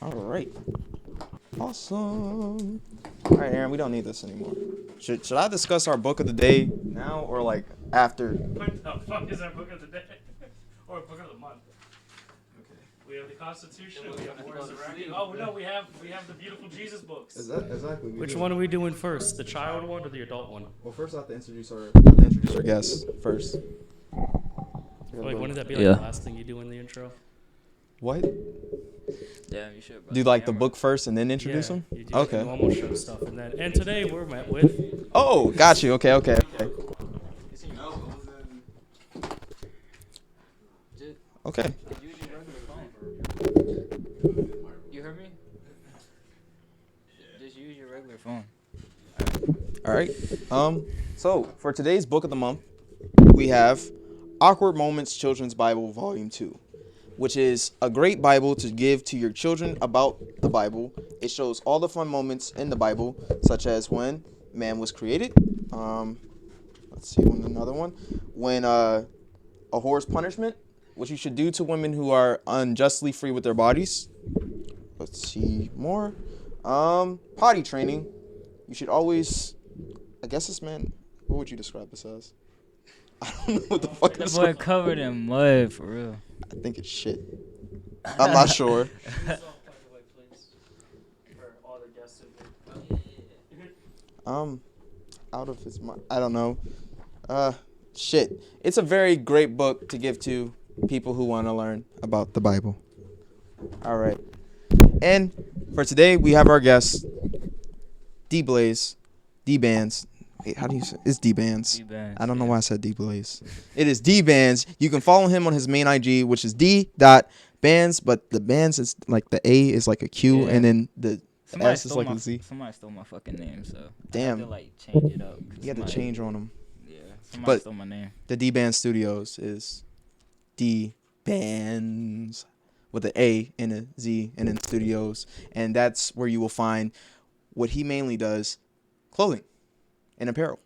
All right. Awesome. All right, Aaron, we don't need this anymore. Should I discuss our book of the day now or like after? What the fuck is our book of the day? Or book of the month? Okay. We have the Constitution. We have Wars of Iraqi. Oh no, we have the beautiful Jesus books. Is that exactly? Which one are we doing first? The child one or the adult one? Well, first I have to introduce our guest first. Wait, wouldn't that be like the last thing you do in the intro? What? Damn, you should. Do like the book first and then introduce him? You do Okay. the normal show stuff, and today we're met with. Oh, got you. Okay. Okay. You heard me? Just use your regular phone. All right. So for today's book of the month, we have Awkward Moments Children's Bible Volume 2, which is a great Bible to give to your children about the Bible. It shows all the fun moments in the Bible, such as when man was created. Let's see, another one. When a whore's punishment, what you should do to women who are unjustly free with their bodies. Let's see more. Potty training. You should always, I guess this man, what would you describe this as? I don't know what the fuck That this boy is. covered in mud, for real. I think it's shit. I'm not sure. Out of his mind. I don't know. Shit. It's a very great book to give to people who want to learn about the Bible. All right. And for today, we have our guest, D Bandz. Wait, how do you say it? It's D Bandz. D Bandz, I don't know why I said D Blaze. It is D Bandz. You can follow him on his main IG, which is D.Bandz, but the Bandz is like the A is like a Q, and then the S is like a Z. Somebody stole my fucking name, so Damn. I had to like change it up. You had to change on him. Yeah, somebody But stole my name. the D Bandz Studios is D Bandz with an A and a Z and then studios, and that's where you will find what he mainly does: clothing and apparel.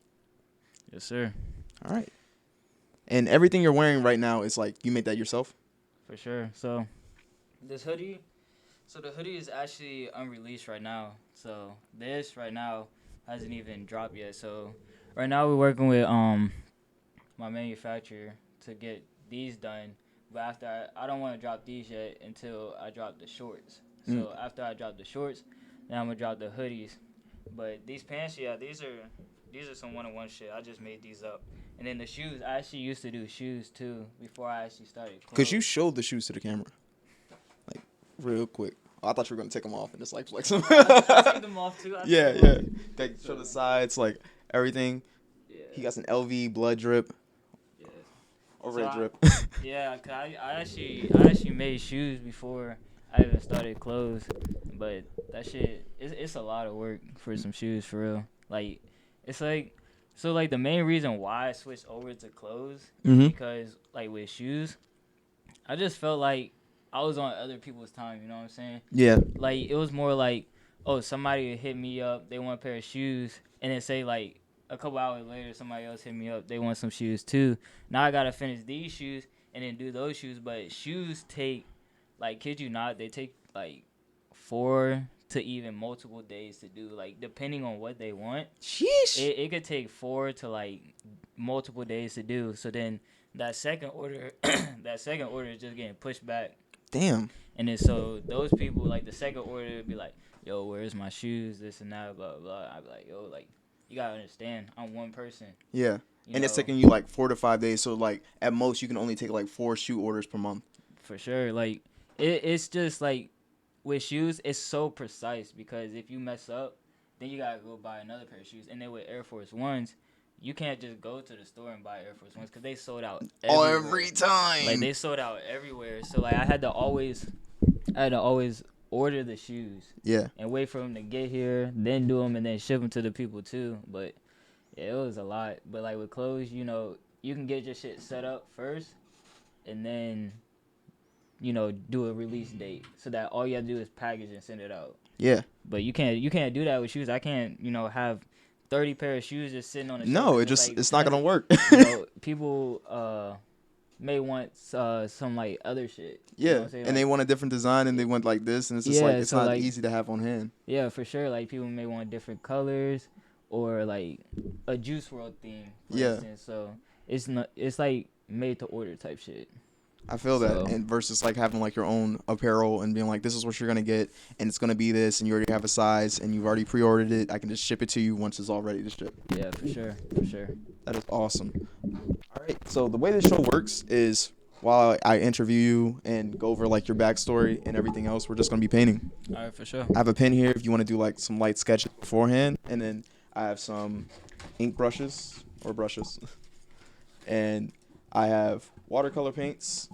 Yes, sir. All right. And everything you're wearing right now is like you made that yourself? For sure. So this hoodie, the hoodie is actually unreleased right now. So this right now hasn't even dropped yet. So right now we're working with my manufacturer to get these done. But after I don't want to drop these yet until I drop the shorts. So after I drop the shorts, then I'm gonna drop the hoodies. But these pants, yeah, these are some one-on-one shit. I just made these up. And then the shoes, I actually used to do shoes too before I actually started clothes. Because you showed the shoes to the camera. Like, real quick. Oh, I thought you were going to take them off and just like flex them. I took them off too. Yeah. Like, show the sides, like everything. Yeah. He got some LV blood drip. Yeah. Or So red drip. Yeah, cause I actually made shoes before I even started clothes, but that shit it's a lot of work for some shoes for real. Like it's like so like the main reason why I switched over to clothes because like with shoes, I just felt like I was on other people's time. You know what I'm saying? Yeah. Like it was more like, oh, somebody would hit me up, they want a pair of shoes, and then say like a couple hours later somebody else hit me up, they want some shoes too. Now I gotta finish these shoes and then do those shoes. But shoes take, like, kid you not, they take like 4 to even multiple days to do, like depending on what they want. Sheesh. It could take 4 to like multiple days to do. So then that second order is just getting pushed back. Damn. And then so those people, like the second order would be like, yo, where's my shoes, this and that, blah, blah, blah. I'd be like, yo, like, you gotta understand, I'm one person. Yeah. You And know? it's taking you like 4 to 5 days. So like at most you can only take like 4 shoe orders per month. For sure. Like, it's just like, with shoes, it's so precise because if you mess up, then you gotta go buy another pair of shoes. And then with Air Force Ones, you can't just go to the store and buy Air Force Ones because they sold out everywhere. Every time. Like, they sold out everywhere. So, like, I had to always order the shoes. Yeah. And wait for them to get here, then do them, and then ship them to the people, too. But, yeah, it was a lot. But, like, with clothes, you know, you can get your shit set up first, and then, you know, do a release date so that all you have to do is package and send it out. Yeah. But you can't do that with shoes. I can't, you know, have 30 pair of shoes just sitting on the shelf. No, It's it's not gonna work. you know, people may want some like other shit. You know Yeah, what I'm saying? and they Like, want a different design, and they want like this, and it's just like yeah, it's so not like easy to have on hand. yeah, for sure. Like people may want different colors or like a Juice World theme, for Yeah. instance. So it's not it's like made to order type shit. I feel So that, and versus like having like your own apparel and being like, this is what you're gonna get, and it's gonna be this, and you already have a size, and you've already pre-ordered it. I can just ship it to you once it's all ready to ship. yeah, for sure, for sure. That is awesome. All right, so the way this show works is while I interview you and go over like your backstory and everything else, we're just gonna be painting. All right, for sure. I have a pen here if you want to do like some light sketches beforehand, and then I have some ink brushes or brushes, and I have watercolor paints.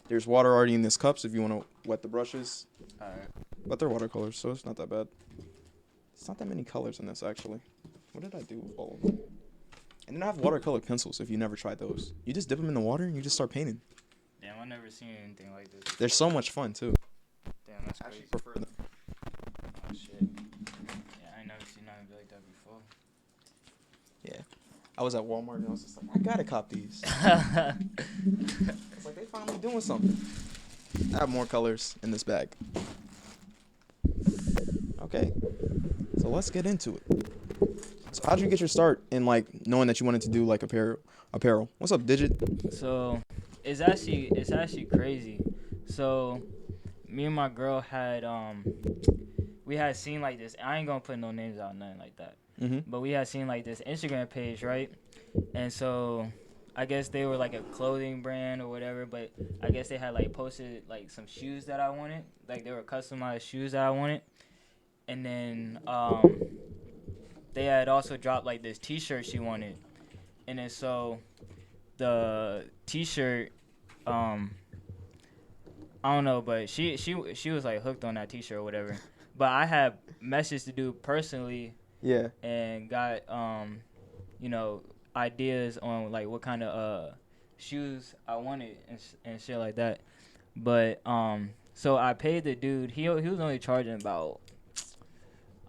There's water already in this cups if you want to wet the brushes, All right. but they're watercolors, so it's not that bad. It's not that many colors in this actually. What did I do with all of them? And then I have watercolor pencils if you never tried those. You just dip them in the water and you just start painting. Damn, I've never seen anything like this. They're so much fun too. Damn, that's I crazy. actually prefer them. Oh shit. Yeah, I ain't never seen nothing like that before. Yeah. I was at Walmart and I was just like, I gotta cop these. It's like they finally doing something. I have more colors in this bag. Okay. So let's get into it. So how'd you get your start in like knowing that you wanted to do like apparel? What's up, Digit? So it's actually crazy. So me and my girl had we had seen like this. I ain't gonna put no names out, nothing like that. Mm-hmm. But we had seen like this Instagram page, right? And so I guess they were like a clothing brand or whatever, but I guess they had like posted like some shoes that I wanted. Like they were customized shoes that I wanted. And then they had also dropped like this t-shirt she wanted. And then so the t-shirt I don't know, but she was like hooked on that t-shirt or whatever. But I had messaged the dude personally Yeah. and got you know, ideas on like what kind of shoes I wanted and shit like that. But so I paid the dude. He was only charging about,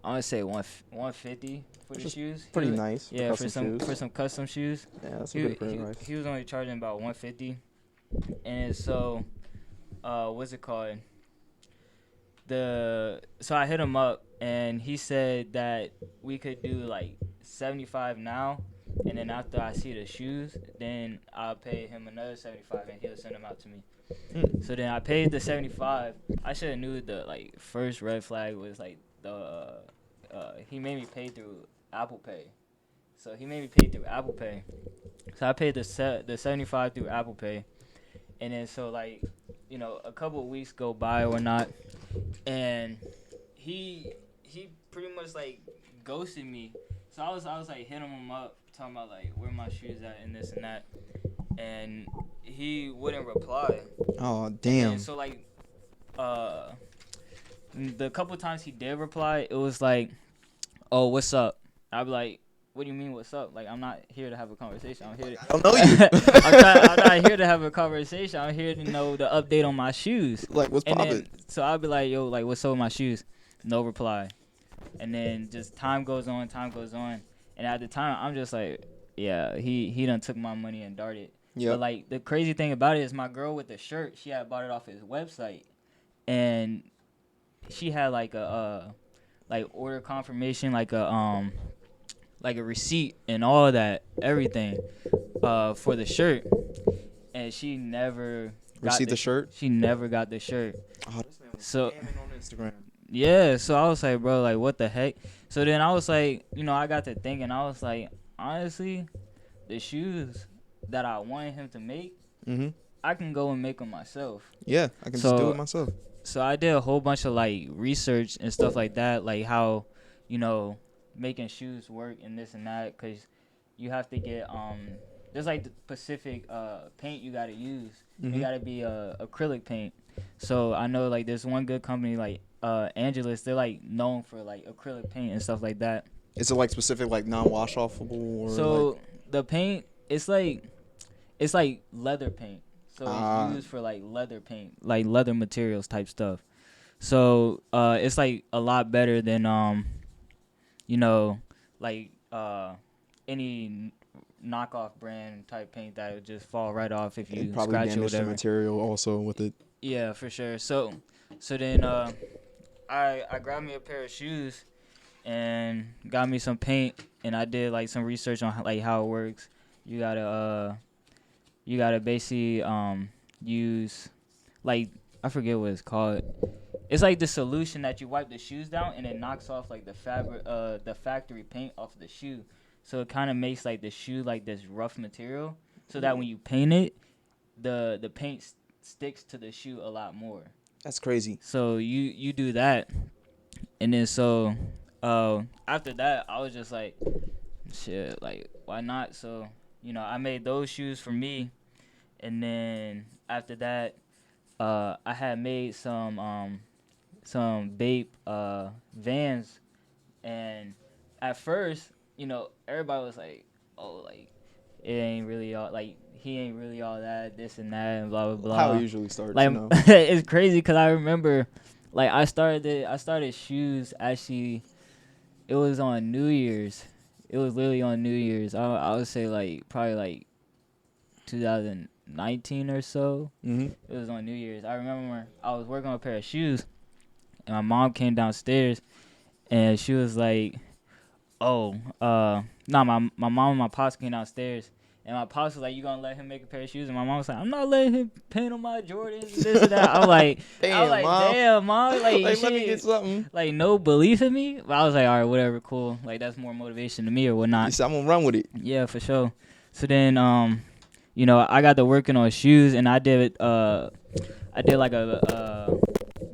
I want to say 150 for the shoes. Pretty nice. Yeah, for some custom shoes. Yeah, that's a good price. He was only charging about 150, and so what's it called? So I hit him up and he said that we could do like 75 now, and then after I see the shoes, then I'll pay him another 75 and he'll send them out to me. So then I paid the 75. I should have knew the like first red flag was like the he made me pay through Apple Pay. So he made me pay through Apple Pay. So I paid the 75 through Apple Pay, and then so like, you know, a couple of weeks go by or not, and he pretty much like ghosted me. So I was like hitting him up, talking about like where my shoes at and this and that, and he wouldn't reply. Oh damn. And so like the couple times he did reply, it was like, oh, what's up? I'd be like, what do you mean what's up? Like, I'm not here to have a conversation. I'm here to, I don't know you. I'm not here to have a conversation. I'm here to know the update on my shoes. Like, what's And poppin'? then, so I'd be like, yo, like, what's up with my shoes? No reply. And then just time goes on. And at the time, I'm just like, yeah, he done took my money and darted. Yeah. But, like, the crazy thing about it is my girl with the shirt, she had bought it off his website. And she had, like, a like order confirmation, like a receipt and all that, everything, for the shirt. And she never Received the shirt? She never got the shirt. Oh, this man was So scamming on Instagram. yeah, so I was like, bro, like, what the heck? So then I was like, you know, I got to thinking. I was like, honestly, the shoes that I wanted him to make, I can go and make them myself. Yeah, I can just do it myself. So I did a whole bunch of, like, research and stuff like that, like how, you know, making shoes work and this and that, because you have to get, there's, like, the specific paint you got to use. It got to be acrylic paint. So I know, like, there's one good company, like, Angelus, they're like known for like acrylic paint and stuff like that. Is it like specific, like non-wash offable? Or so like... the paint, it's like leather paint. So it's used for like leather paint, like leather materials type stuff. So it's like a lot better than you know, like any knockoff brand type paint that would just fall right off if you It probably scratch it or damaged the whatever. material also with it. Yeah, for sure. So then I grabbed me a pair of shoes and got me some paint, and I did like some research on like how it works. You gotta basically use, like, I forget what it's called. It's like the solution that you wipe the shoes down and it knocks off like the factory paint off the shoe. So it kind of makes like the shoe like this rough material, so that when you paint it, the paint sticks to the shoe a lot more. That's crazy. So you do that, and then so after that I was just like, shit, like, why not? So I made those shoes for me, and then after that I had made some Bape Vans, and at first everybody was like, oh, like, it ain't really all, like, he ain't really all that, this and that, and blah blah blah. How it usually starts, like it's crazy because I remember, like, I started shoes actually. It was on New Year's. It was literally on New Year's. I would say like probably like 2019 or so. Mm-hmm. It was on New Year's. I remember I was working on a pair of shoes, and my mom came downstairs, and she was like, "Oh, my mom and my pops came downstairs." And my pops was like, "You gonna let him make a pair of shoes?" And my mom was like, "I'm not letting him paint on my Jordans and this and that." I was like, "Damn, mom, like let me get something." Like, no belief in me. But I was like, all right, whatever, cool. Like, that's more motivation to me or whatnot. You said, I'm gonna run with it. Yeah, for sure. So then, I got to working on shoes, and I did like a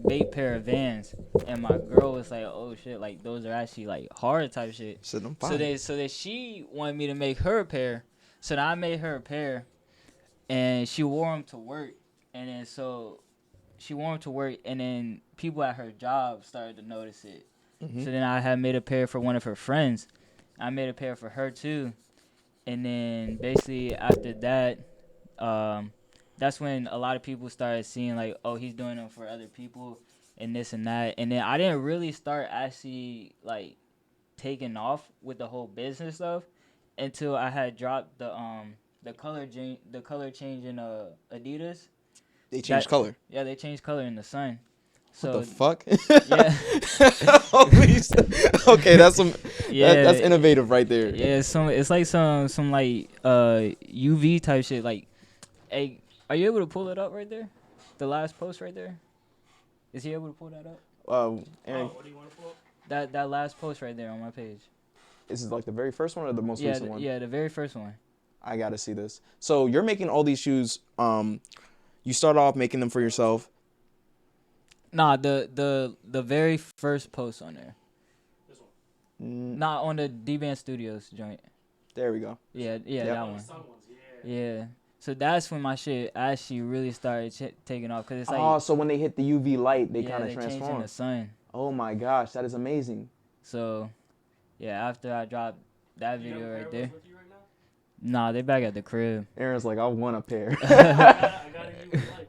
bait pair of Vans, and my girl was like, "Oh shit, like those are actually like hard type shit." Said, I'm fine. So then she wanted me to make her a pair. So then I made her a pair, and she wore them to work. And then she wore them to work, and then people at her job started to notice it. Mm-hmm. So then I had made a pair for one of her friends. I made a pair for her too. And then basically after that, that's when a lot of people started seeing like, oh, he's doing them for other people and this and that. And then I didn't really start actually like taking off with the whole business stuff until I had dropped the color change in Adidas. They changed color. Yeah, they changed color in the sun. So, what the fuck? Yeah. Okay, that's some. Yeah, that's innovative right there. Yeah, it's like some like UV type shit. Like, hey, are you able to pull it up right there? The last post right there. Is he able to pull that up? Aaron, what do you want to pull? That last post right there on my page. This is like the very first one or the most recent one? Yeah, the very first one. I gotta see this. So you're making all these shoes. You start off making them for yourself. Nah, the very first post on there. This one. Not on the D Bandz Studios joint. There we go. Yeah, Yep. that one. Sun ones, Yeah. So that's when my shit actually really started taking off, cause it's like, so when they hit the UV light, they kind of they change in transform. the sun. Oh my gosh, that is amazing. So, yeah, after I dropped that You have a video pair right of there. those with you right now? Nah, they back at the crib. Aaron's like, I want a pair. I gotta give you like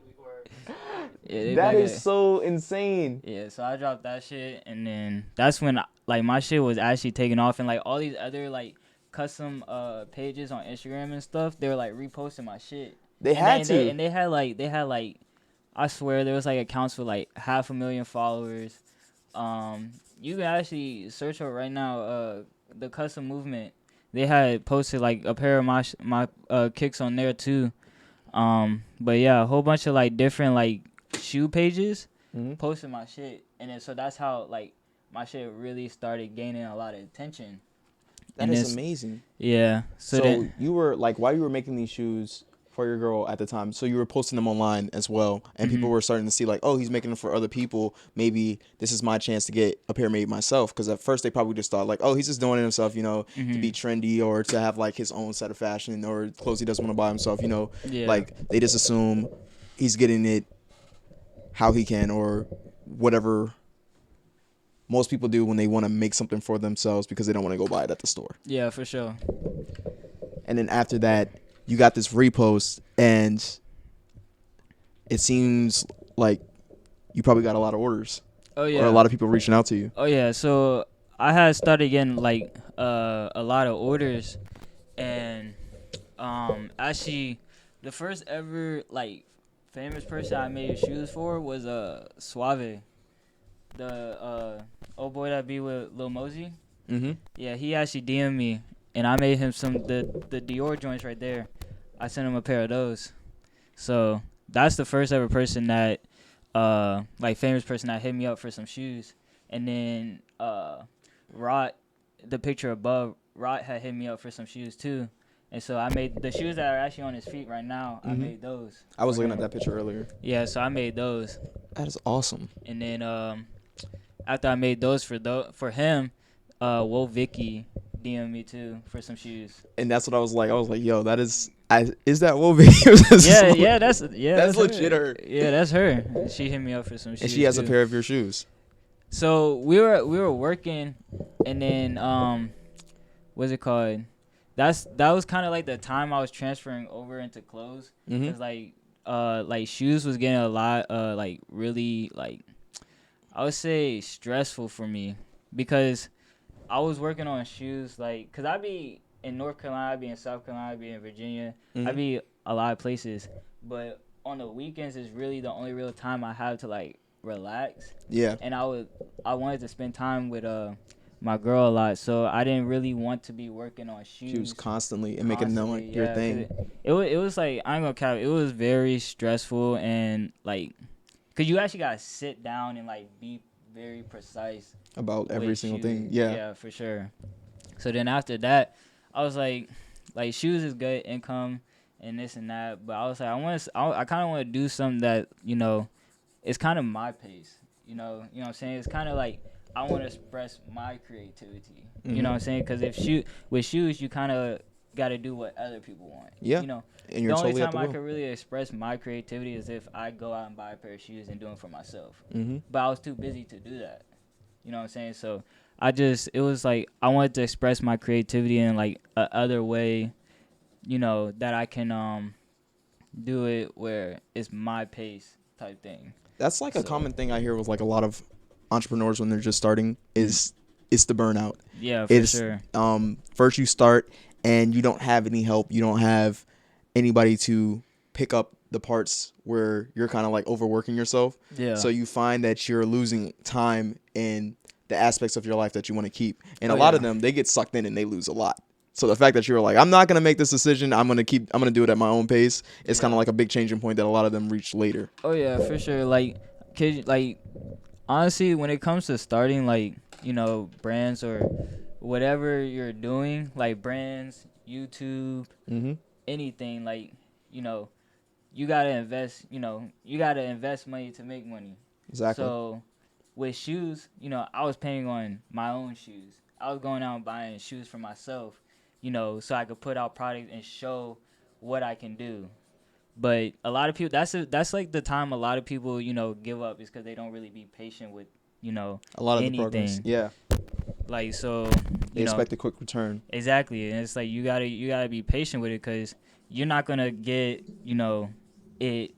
Yeah, they That back is so insane. Yeah, so I dropped that shit, and then that's when like my shit was actually taking off, and like all these other like custom pages on Instagram and stuff, they were like reposting my shit. They had to. They had like I swear there was like accounts with like 500,000 followers. You can actually search up right now the custom movement. They had posted like a pair of my kicks on there too. But yeah, a whole bunch of like different like shoe pages posted my shit, and then so that's how like my shit really started gaining a lot of attention. That is amazing. Yeah. So you were like, while you were making these shoes for your girl at the time, so you were posting them online as well, and people were starting to see like, oh, he's making them for other people. Maybe this is my chance to get a pair made myself. Because at first they probably just thought like, oh, he's just doing it himself, to be trendy or to have like his own set of fashion or clothes he doesn't want to buy himself. Yeah. Like they just assume he's getting it how he can or whatever most people do when they want to make something for themselves because they don't want to go buy it at the store. Yeah, for sure. And then after that, you got this repost, and it seems like you probably got a lot of orders. Oh yeah. Or a lot of people reaching out to you. Oh yeah. So I had started getting like a lot of orders, and Actually, the first ever like famous person I made shoes for was Suave, the old boy that be with Lil Mosey. Mm-hmm. Yeah, he actually DM'd me, and I made him some the Dior joints right there. I sent him a pair of those. So that's the first ever person that, like famous person that hit me up for some shoes. And then Rot, the picture above, Rot had hit me up for some shoes too. And so I made the shoes that are actually on his feet right now. I made those. I was for looking him. at that picture earlier. Yeah, so I made those. That is awesome. And then after I made those for him, Wo Vicky DM'd me too for some shoes. And that's what I was like. I was like, yo, is that Wolvie? That's legit her. Yeah, that's her. She hit me up for some shoes. And she has too. a pair of your shoes. So we were working, and then what's it called? That was kind of like the time I was transferring over into clothes. Mm-hmm. Cause like shoes was getting a lot like really like I would say stressful for me because I was working on shoes like cause I be in North Carolina, I be in South Carolina, I be in Virginia, I be a lot of places, but on the weekends is really the only real time I have to like relax. Yeah. And I wanted to spend time with my girl a lot, so I didn't really want to be working on shoes. She was constantly and making them like your thing. It was like I ain't gonna cap. It was very stressful and like, cause you actually gotta sit down and like be very precise About every single shoes. thing. Yeah. Yeah, for sure. So then after that, I was like shoes is good income and this and that, but I was like I kind of want to do something that it's kind of my pace. You know what I'm saying? It's kind of like I want to express my creativity. Mm-hmm. You know what I'm saying? Because with shoes, you kind of got to do what other people want. Yeah. And you're the only totally time I could really express my creativity is if I go out and buy a pair of shoes and do them for myself. Mm-hmm. But I was too busy to do that. You know what I'm saying? So it was like I wanted to express my creativity in like a other way, that I can do it where it's my pace type thing. That's like a common thing I hear with like a lot of entrepreneurs when they're just starting is it's the burnout. Yeah, for sure. First you start and you don't have any help. You don't have anybody to pick up the parts where you're kind of like overworking yourself. Yeah. So you find that you're losing time in the aspects of your life that you want to keep. And a lot of them, they get sucked in and they lose a lot. So the fact that you were like, I'm not going to make this decision. I'm going to do it at my own pace. It's kind of like a big changing point that a lot of them reach later. Oh yeah, for sure. Like, honestly, when it comes to starting, like, brands or whatever you're doing, like brands, YouTube, anything, like, you gotta invest. You gotta invest money to make money. Exactly. So, with shoes, I was paying on my own shoes. I was going out and buying shoes for myself, so I could put out products and show what I can do. But a lot of people, that's like the time a lot of people, give up is because they don't really be patient with, a lot of anything. the progress. Yeah. Like, so They expect a quick return. Exactly, and it's like you gotta be patient with it because you're not gonna get it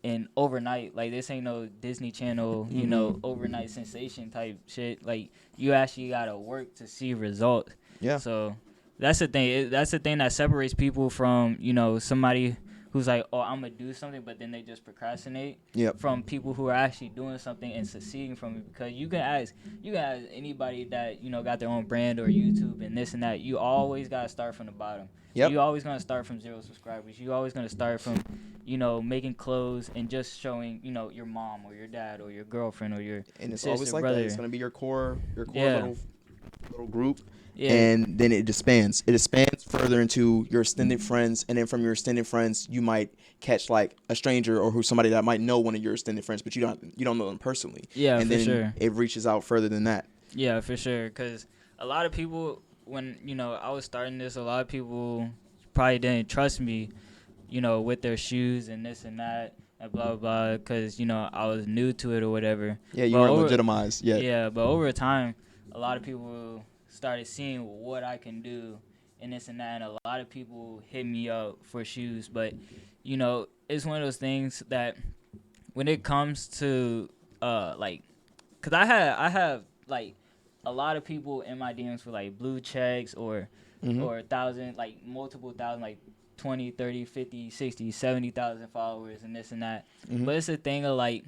in overnight. Like, this ain't no Disney Channel overnight sensation type shit. Like, you actually gotta work to see results. Yeah. So that's the thing. That's the thing that separates people from somebody who's like, oh, I'm gonna do something, but then they just procrastinate. Yep. From people who are actually doing something and succeeding from it. Because you can ask anybody that got their own brand or YouTube and this and that. You always gotta start from the bottom. Yep. You always gonna start from 0 subscribers. You always gonna start from making clothes and just showing your mom or your dad or your girlfriend or your and it's sister, always like brother. that. It's gonna be your core Yeah. little group. Yeah. And then it expands. It expands further into your extended friends, and then from your extended friends, you might catch like a stranger or somebody that might know one of your extended friends, but you don't know them personally. Yeah, and for then sure. it reaches out further than that. Yeah, for sure. Because a lot of people, when I was starting this, a lot of people probably didn't trust me, with their shoes and this and that and blah blah blah. Because I was new to it or whatever. Yeah, you weren't legitimized yet. Yeah, but over time, a lot of people started seeing what I can do and this and that, and a lot of people hit me up for shoes. But it's one of those things that when it comes to because I have like a lot of people in my DMs for like blue checks or 1,000, like multiple thousand, like 20, 30, 50, 60, 70,000 followers and this and that. Mhm. But it's a thing of like,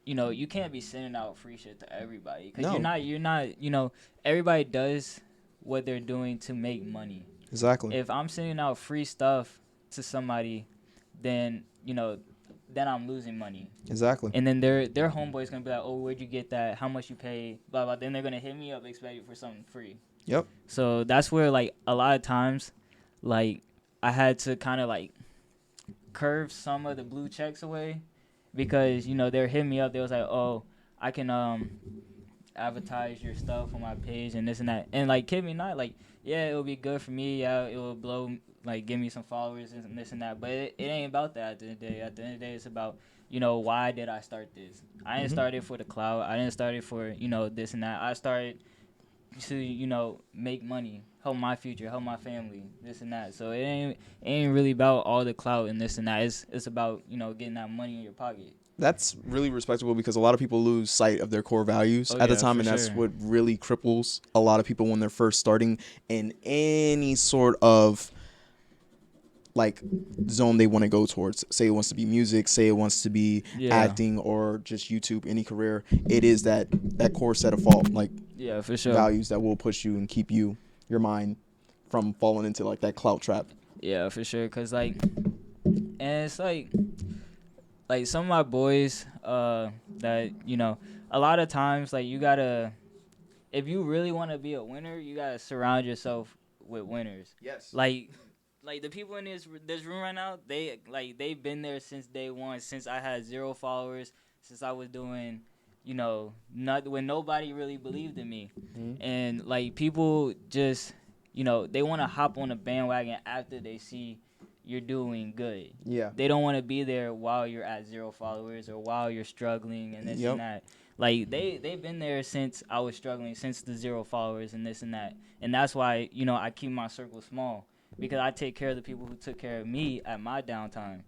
you know, you can't be sending out free shit to everybody because No. you're not, you know, everybody does what they're doing to make money. Exactly. If I'm sending out free stuff to somebody, then, you know, then I'm losing money. Exactly. And then their homeboy's gonna be like, oh, where'd you get that? How much you pay? Blah blah. Then they're gonna hit me up expecting for something free. Yep. So that's where like a lot of times, like I had to kind of like curve some of the blue checks away, because you know they're hitting me up. They was like, oh, I can advertise your stuff on my page and this and that. And like, kid me not, like, yeah, it'll be good for me. Yeah, it will blow, like, give me some followers and this and that. But it ain't about that at the end of the day. At the end of the day, it's about, you know, why did I start this? I didn't start it for the clout. I didn't start it for, you know, this and that. I started to, you know, make money, help my future, help my family, this and that. So it ain't really about all the clout and this and that. It's about, you know, getting that money in your pocket. That's really respectable because a lot of people lose sight of their core values at the time, and that's what really cripples a lot of people when they're first starting in any sort of like zone they want to go towards. Say it wants to be music, say it wants to be acting, or just YouTube, any career. It is that core set of for sure, values that will push you and keep your mind from falling into like that clout trap. Yeah, for sure. Cause like, and it's like some of my boys that, you know, a lot of times, like, you gotta, if you really want to be a winner, you gotta surround yourself with winners. Yes. Like the people in this room right now, they've been there since day one, since I had 0 followers, since I was doing, you know, when nobody really believed in me. Mm-hmm. And like, people just, you know, they want to hop on a bandwagon after they see you're doing good. Yeah. They don't want to be there while you're at 0 followers or while you're struggling and this and that. Like, they've been there since I was struggling, since the 0 followers and this and that. And that's why, you know, I keep my circle small, because I take care of the people who took care of me at my downtime.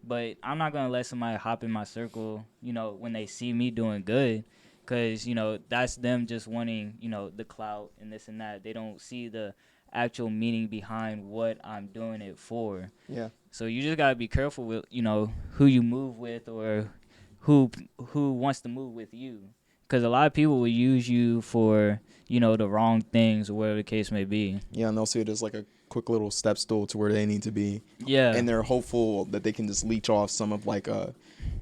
But I'm not going to let somebody hop in my circle, you know, when they see me doing good, because, you know, that's them just wanting, you know, the clout and this and that. They don't see the actual meaning behind what I'm doing it for. Yeah. So you just got to be careful with, you know, who you move with or who wants to move with you. Because a lot of people will use you for, you know, the wrong things or whatever the case may be. Yeah, and they'll see it as like a quick little step stool to where they need to be. Yeah. And they're hopeful that they can just leech off some of like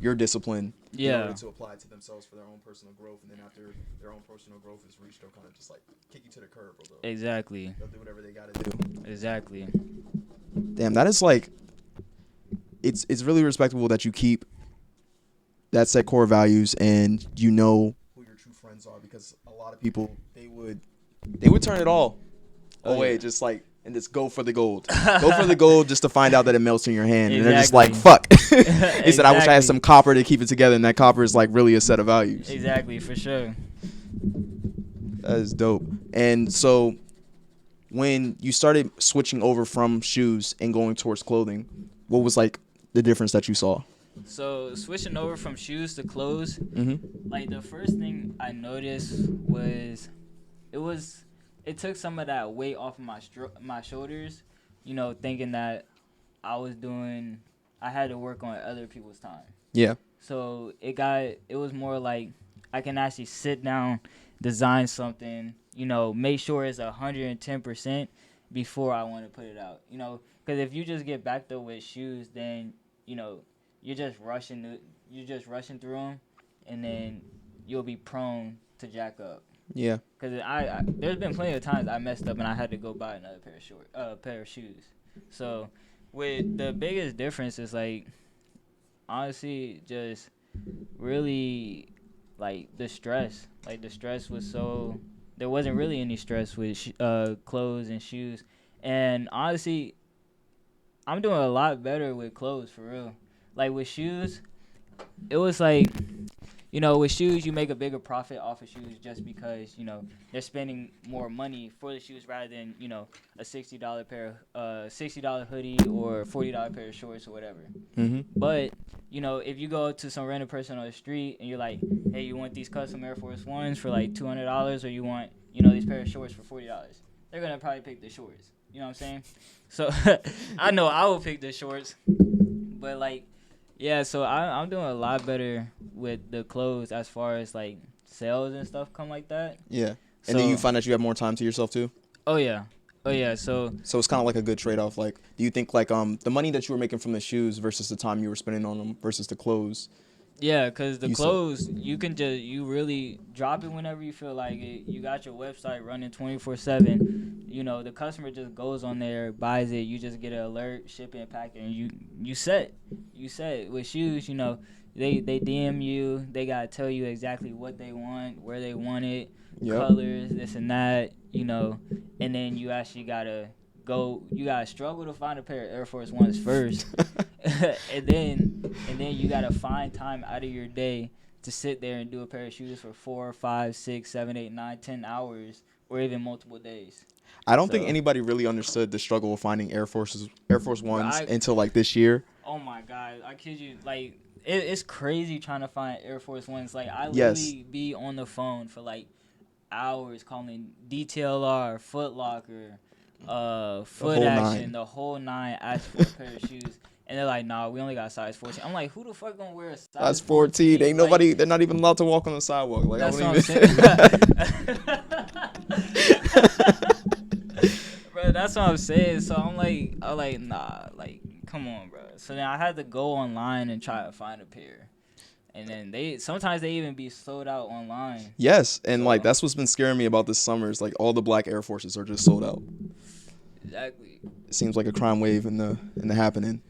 your discipline in order to apply it to themselves for their own personal growth. And then after their own personal growth is reached, they'll kind of just like kick you to the curb. Exactly. They'll do whatever they got to do. Exactly. Damn, that is like, it's really respectable that you keep that set core values and you know who your true friends are, because a lot of people, they would turn it all away, just like, and just go for the gold. Go for the gold just to find out that it melts in your hand. And they're just like, fuck. He said, I wish I had some copper to keep it together. And that copper is like really a set of values. Exactly, for sure. That is dope. And so when you started switching over from shoes and going towards clothing, what was like the difference that you saw? So switching over from shoes to clothes, like the first thing I noticed was it took some of that weight off of my shoulders, you know, thinking that I had to work on other people's time. Yeah. So it was more like I can actually sit down, design something, you know, make sure it's 110% before I want to put it out, you know, because if you just get backed up with shoes, then, you know, you're just rushing through them, and then you'll be prone to jack up. Yeah. Because there's been plenty of times I messed up and I had to go buy another pair of shoes. So, with the biggest difference is like, honestly, just really like the stress. Like the stress was so, there wasn't really any stress with clothes and shoes. And honestly, I'm doing a lot better with clothes, for real. Like with shoes, it was like, you know, with shoes, you make a bigger profit off of shoes just because, you know, they're spending more money for the shoes rather than, you know, a $60 pair, $60 hoodie or $40 pair of shorts or whatever. But, you know, if you go to some random person on the street and you're like, hey, you want these custom Air Force Ones for like $200, or you want, you know, these pair of shorts for $40, they're going to probably pick the shorts. You know what I'm saying? So I know I will pick the shorts, but like, yeah. So I'm doing a lot better with the clothes as far as like sales and stuff come like that. Yeah. So, And then you find that you have more time to yourself too. oh yeah, oh yeah. So So it's kind of like a good trade off. Like, do you think like the money that you were making from the shoes versus the time you were spending on them versus the clothes? yeah, cause the You said- clothes you really drop it whenever you feel like it. You got your website running 24/7. You know the customer just goes on there, buys it. You just get an alert, shipping, packing, and you set. You set with shoes. You know they DM you. They gotta tell you exactly what they want, where they want it, Yep. colors, this and that. You know, and then you actually gotta go. You gotta struggle to find a pair of Air Force Ones first. and then you gotta find time out of your day to sit there and do a pair of shoes for 4, 5, 6, 7, 8, 9, 10 hours, or even multiple days. I don't think So- anybody really understood the struggle of finding Air Force Ones I- until like this year. Oh my god, I kid you, like it's crazy trying to find Air Force Ones. Like I Yes. literally be on the phone for like hours calling DTLR, Foot Locker, Foot whole Action, nine. the whole nine, asking for a pair of shoes. And they're like, nah, we only got size 14. I'm like, who the fuck gonna wear a size That's 14. Ain't Like, nobody. They're not even allowed to walk on the sidewalk. Like That's I what don't I'm even. saying. Bro, that's what I'm saying. So I'm like, nah, like, come on, bro. So then I had to go online and try to find a pair. And then sometimes they even be sold out online. Yes, and like So- that's what's been scaring me about this summer is like all the black Air Forces are just sold out. Exactly. It seems like a crime wave in the happening.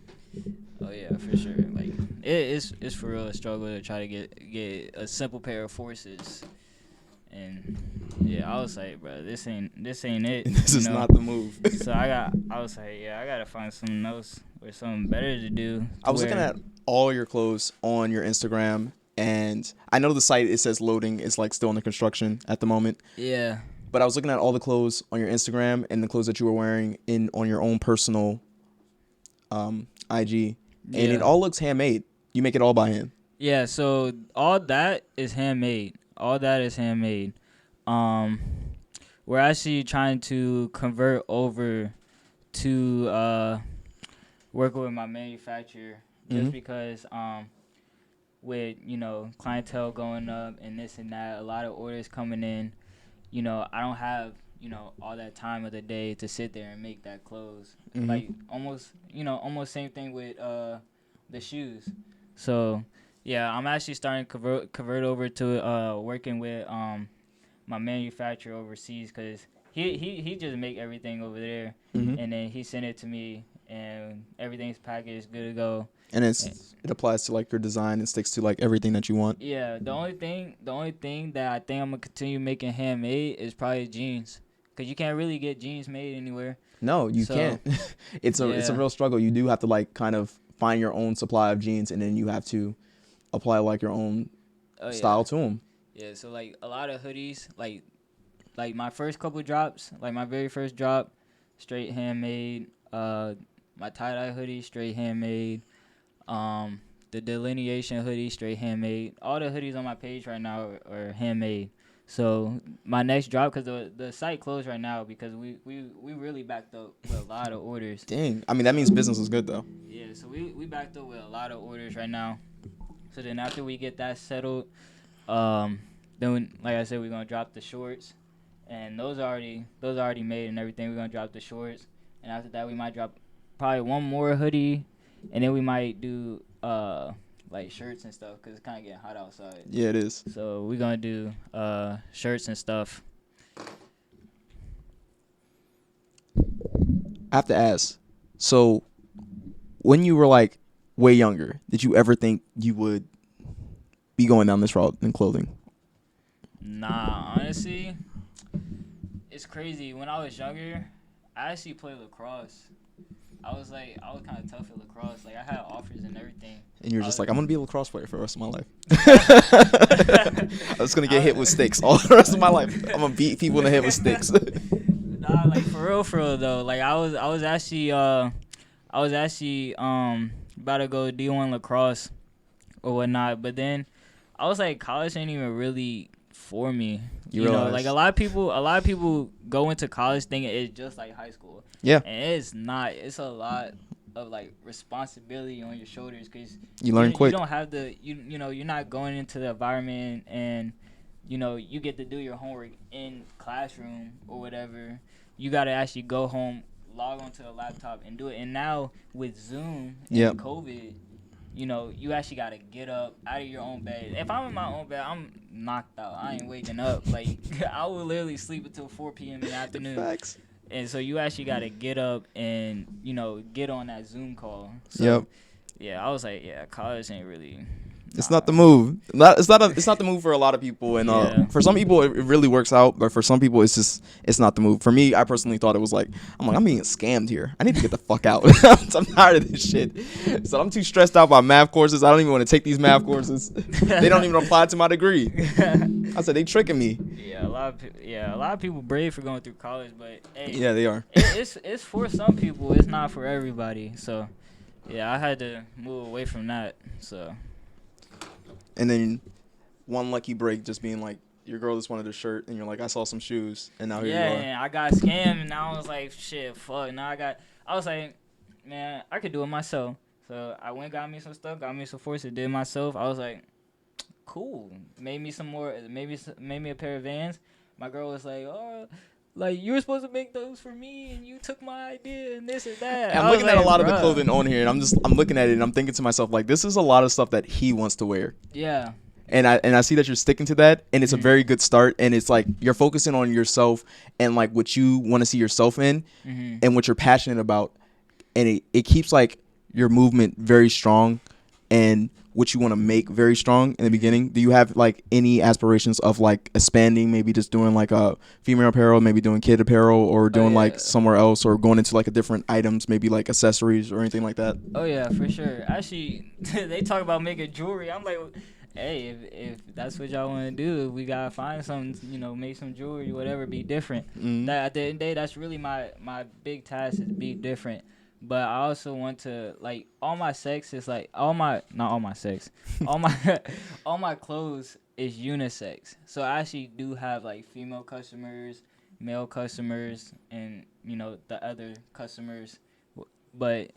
Oh yeah, for sure. Like it's for real a struggle to try to get a simple pair of forces. And yeah, I was like, bro, this ain't it. This you is know? not the move. So I was like, yeah, I gotta find something else or something better to do. I was looking at all your clothes on your Instagram, and I know the site it says loading is like still under construction at the moment. Yeah. But I was looking at all the clothes on your Instagram and the clothes that you were wearing on your own personal IG, and it Yeah. all looks handmade. You make it all by hand. Yeah, so all that is handmade. All that is handmade. We're actually trying to convert over to working with my manufacturer just Mhm. because with clientele going up and this and that, a lot of orders coming in. I don't have all that time of the day to sit there and make that clothes. Mhm. Like almost same thing with the shoes. So yeah, I'm actually starting to convert over to working with my manufacturer overseas because he just make everything over there, Mhm. and then he sent it to me and everything's packaged, good to go. And it applies to like your design and sticks to like everything that you want. Yeah, the only thing that I think I'm gonna continue making handmade is probably jeans, cause you can't really get jeans made anywhere. No, you So, can't. It's a yeah. real struggle. You do have to like kind of find your own supply of jeans, and then you have to apply like your own style to them. Yeah, so like a lot of hoodies, like my first couple drops, like my very first drop, straight handmade. My tie-dye hoodie, straight handmade. The delineation hoodie, straight handmade. All the hoodies on my page right now are handmade. So my next drop, because the site closed right now because we really backed up with a lot of orders. Dang. I mean, that means business is good though. Yeah, so we backed up with a lot of orders right now. So then after we get that settled, then like I said, we're gonna drop the shorts, and those are already made and everything. We're gonna drop the shorts, and after that we might drop probably one more hoodie, and then we might do like shirts and stuff because it's kind of getting hot outside. Yeah, it is. So we're gonna do shirts and stuff. I have to ask. So, when you were like way younger, did you ever think you would be going down this route in clothing? Nah, honestly, it's crazy. When I was younger, I actually played lacrosse. I was kind of tough at lacrosse. Like I had offers and everything. And you're just like, I'm gonna be a lacrosse player for the rest of my life. I'm just gonna get hit with sticks all the rest of my life. I'm gonna beat people in the head with sticks. Nah, like for real though. Like I was actually about to go D1 lacrosse or whatnot, but then I was like, college ain't even really for me. You know, realize- like a lot of people go into college thinking it's just like high school. Yeah. And it's not. It's a lot of like responsibility on your shoulders because You learn quick. You don't have the you know you're not going into the environment and you know you get to do your homework in classroom or whatever. You got to actually go home, log onto the laptop and do it. And now with Zoom and COVID, you know, you actually got to get up out of your own bed. If I'm in my own bed, I'm knocked out. I ain't waking up. Like, I will literally sleep until 4 p.m. in the afternoon. Facts. And so you actually got to get up and, you know, get on that Zoom call. So, yeah, I was like, yeah, college ain't really... It's not the move. It's not the move for a lot of people, and for some people it really works out, but for some people it's not the move. For me, I personally thought it was like I'm being scammed here. I need to get the fuck out. I'm tired of this shit. So I'm too stressed out by math courses. I don't even want to take these math courses. They don't even apply to my degree. I said they tricking me. Yeah, a lot of people brave for going through college, but hey, yeah, they are. It's for some people. It's not for everybody. So yeah, I had to move away from that. So. And then one lucky break just being like, your girl just wanted a shirt, and you're like, I saw some shoes, and now here you are. Yeah, I got scammed, and now I was like, shit, fuck. Now I was like, man, I could do it myself. So I went, got me some stuff, got me some forces, did it myself. I was like, cool. Made me some more, made me a pair of Vans. My girl was like, oh, like, you were supposed to make those for me, and you took my idea, and this and that. And I'm looking at a lot of the clothing on here, and I'm looking at it, and I'm thinking to myself, like, this is a lot of stuff that he wants to wear. Yeah. And I see that you're sticking to that, and it's a very good start. And it's like you're focusing on yourself and like what you want to see yourself in, and what you're passionate about, and it keeps like your movement very strong, and what you want to make very strong in the beginning. Do you have like any aspirations of like expanding, maybe just doing like a female apparel, maybe doing kid apparel, or doing like somewhere else, or going into like a different items, maybe like accessories or anything like that? Oh yeah, for sure. Actually, they talk about making jewelry. I'm like, hey, if that's what y'all want to do, we gotta find something, you know, make some jewelry, whatever, be different. That at the end of the day, that's really my big task, is be different. But I also want to, like, all my sex is like all my clothes is unisex. So I actually do have like female customers, male customers, and you know the other customers. But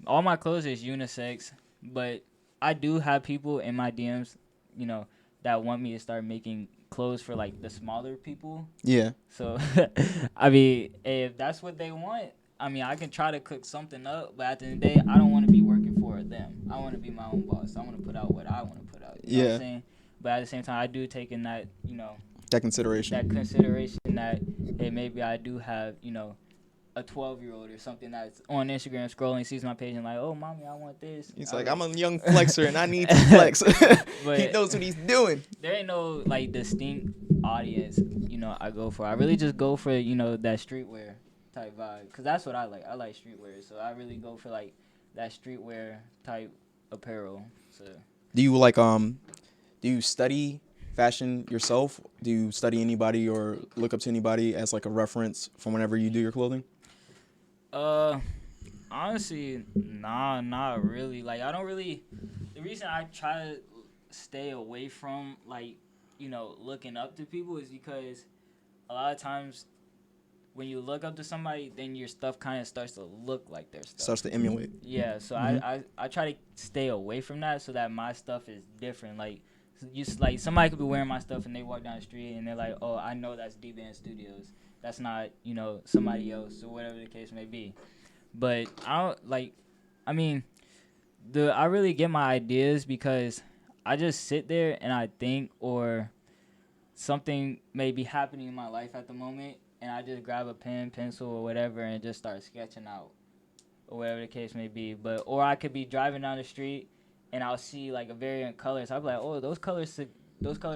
all my clothes is unisex. But I do have people in my DMs, you know, that want me to start making clothes for like the smaller people. Yeah. So, I mean, if that's what they want, I mean, I can try to cook something up, but at the end of the day, I don't want to be working for them. I want to be my own boss. I want to put out what I want to put out. You know what I'm saying? But at the same time, I do take in that, you know, that consideration that, hey, maybe I do have, you know, a 12-year-old or something that's on Instagram scrolling, sees my page and like, oh, mommy, I want this. He's like, I'm a young flexer and I need to flex. But he knows what he's doing. There ain't no like distinct audience, you know, I go for. I really just go for, you know, that streetwear type vibe, because that's what I like. I like streetwear, so I really go for like that streetwear type apparel. So do you like do you study fashion yourself? Do you study anybody or look up to anybody as like a reference from whenever you do your clothing? Honestly, nah, not really. Like, I don't really. The reason I try to stay away from, like, you know, looking up to people is because a lot of times when you look up to somebody, then your stuff kind of starts to look like their stuff. Starts to emulate. Yeah, so I try to stay away from that so that my stuff is different. Like, like somebody could be wearing my stuff and they walk down the street and they're like, oh, I know that's D Bandz Studios. That's not, you know, somebody else or whatever the case may be. But I don't like. I mean, I really get my ideas because I just sit there and I think, or something may be happening in my life at the moment, and I just grab a pen, pencil, or whatever, and just start sketching out, or whatever the case may be. Or I could be driving down the street and I'll see like a variant colors. I'll be like, oh, those colors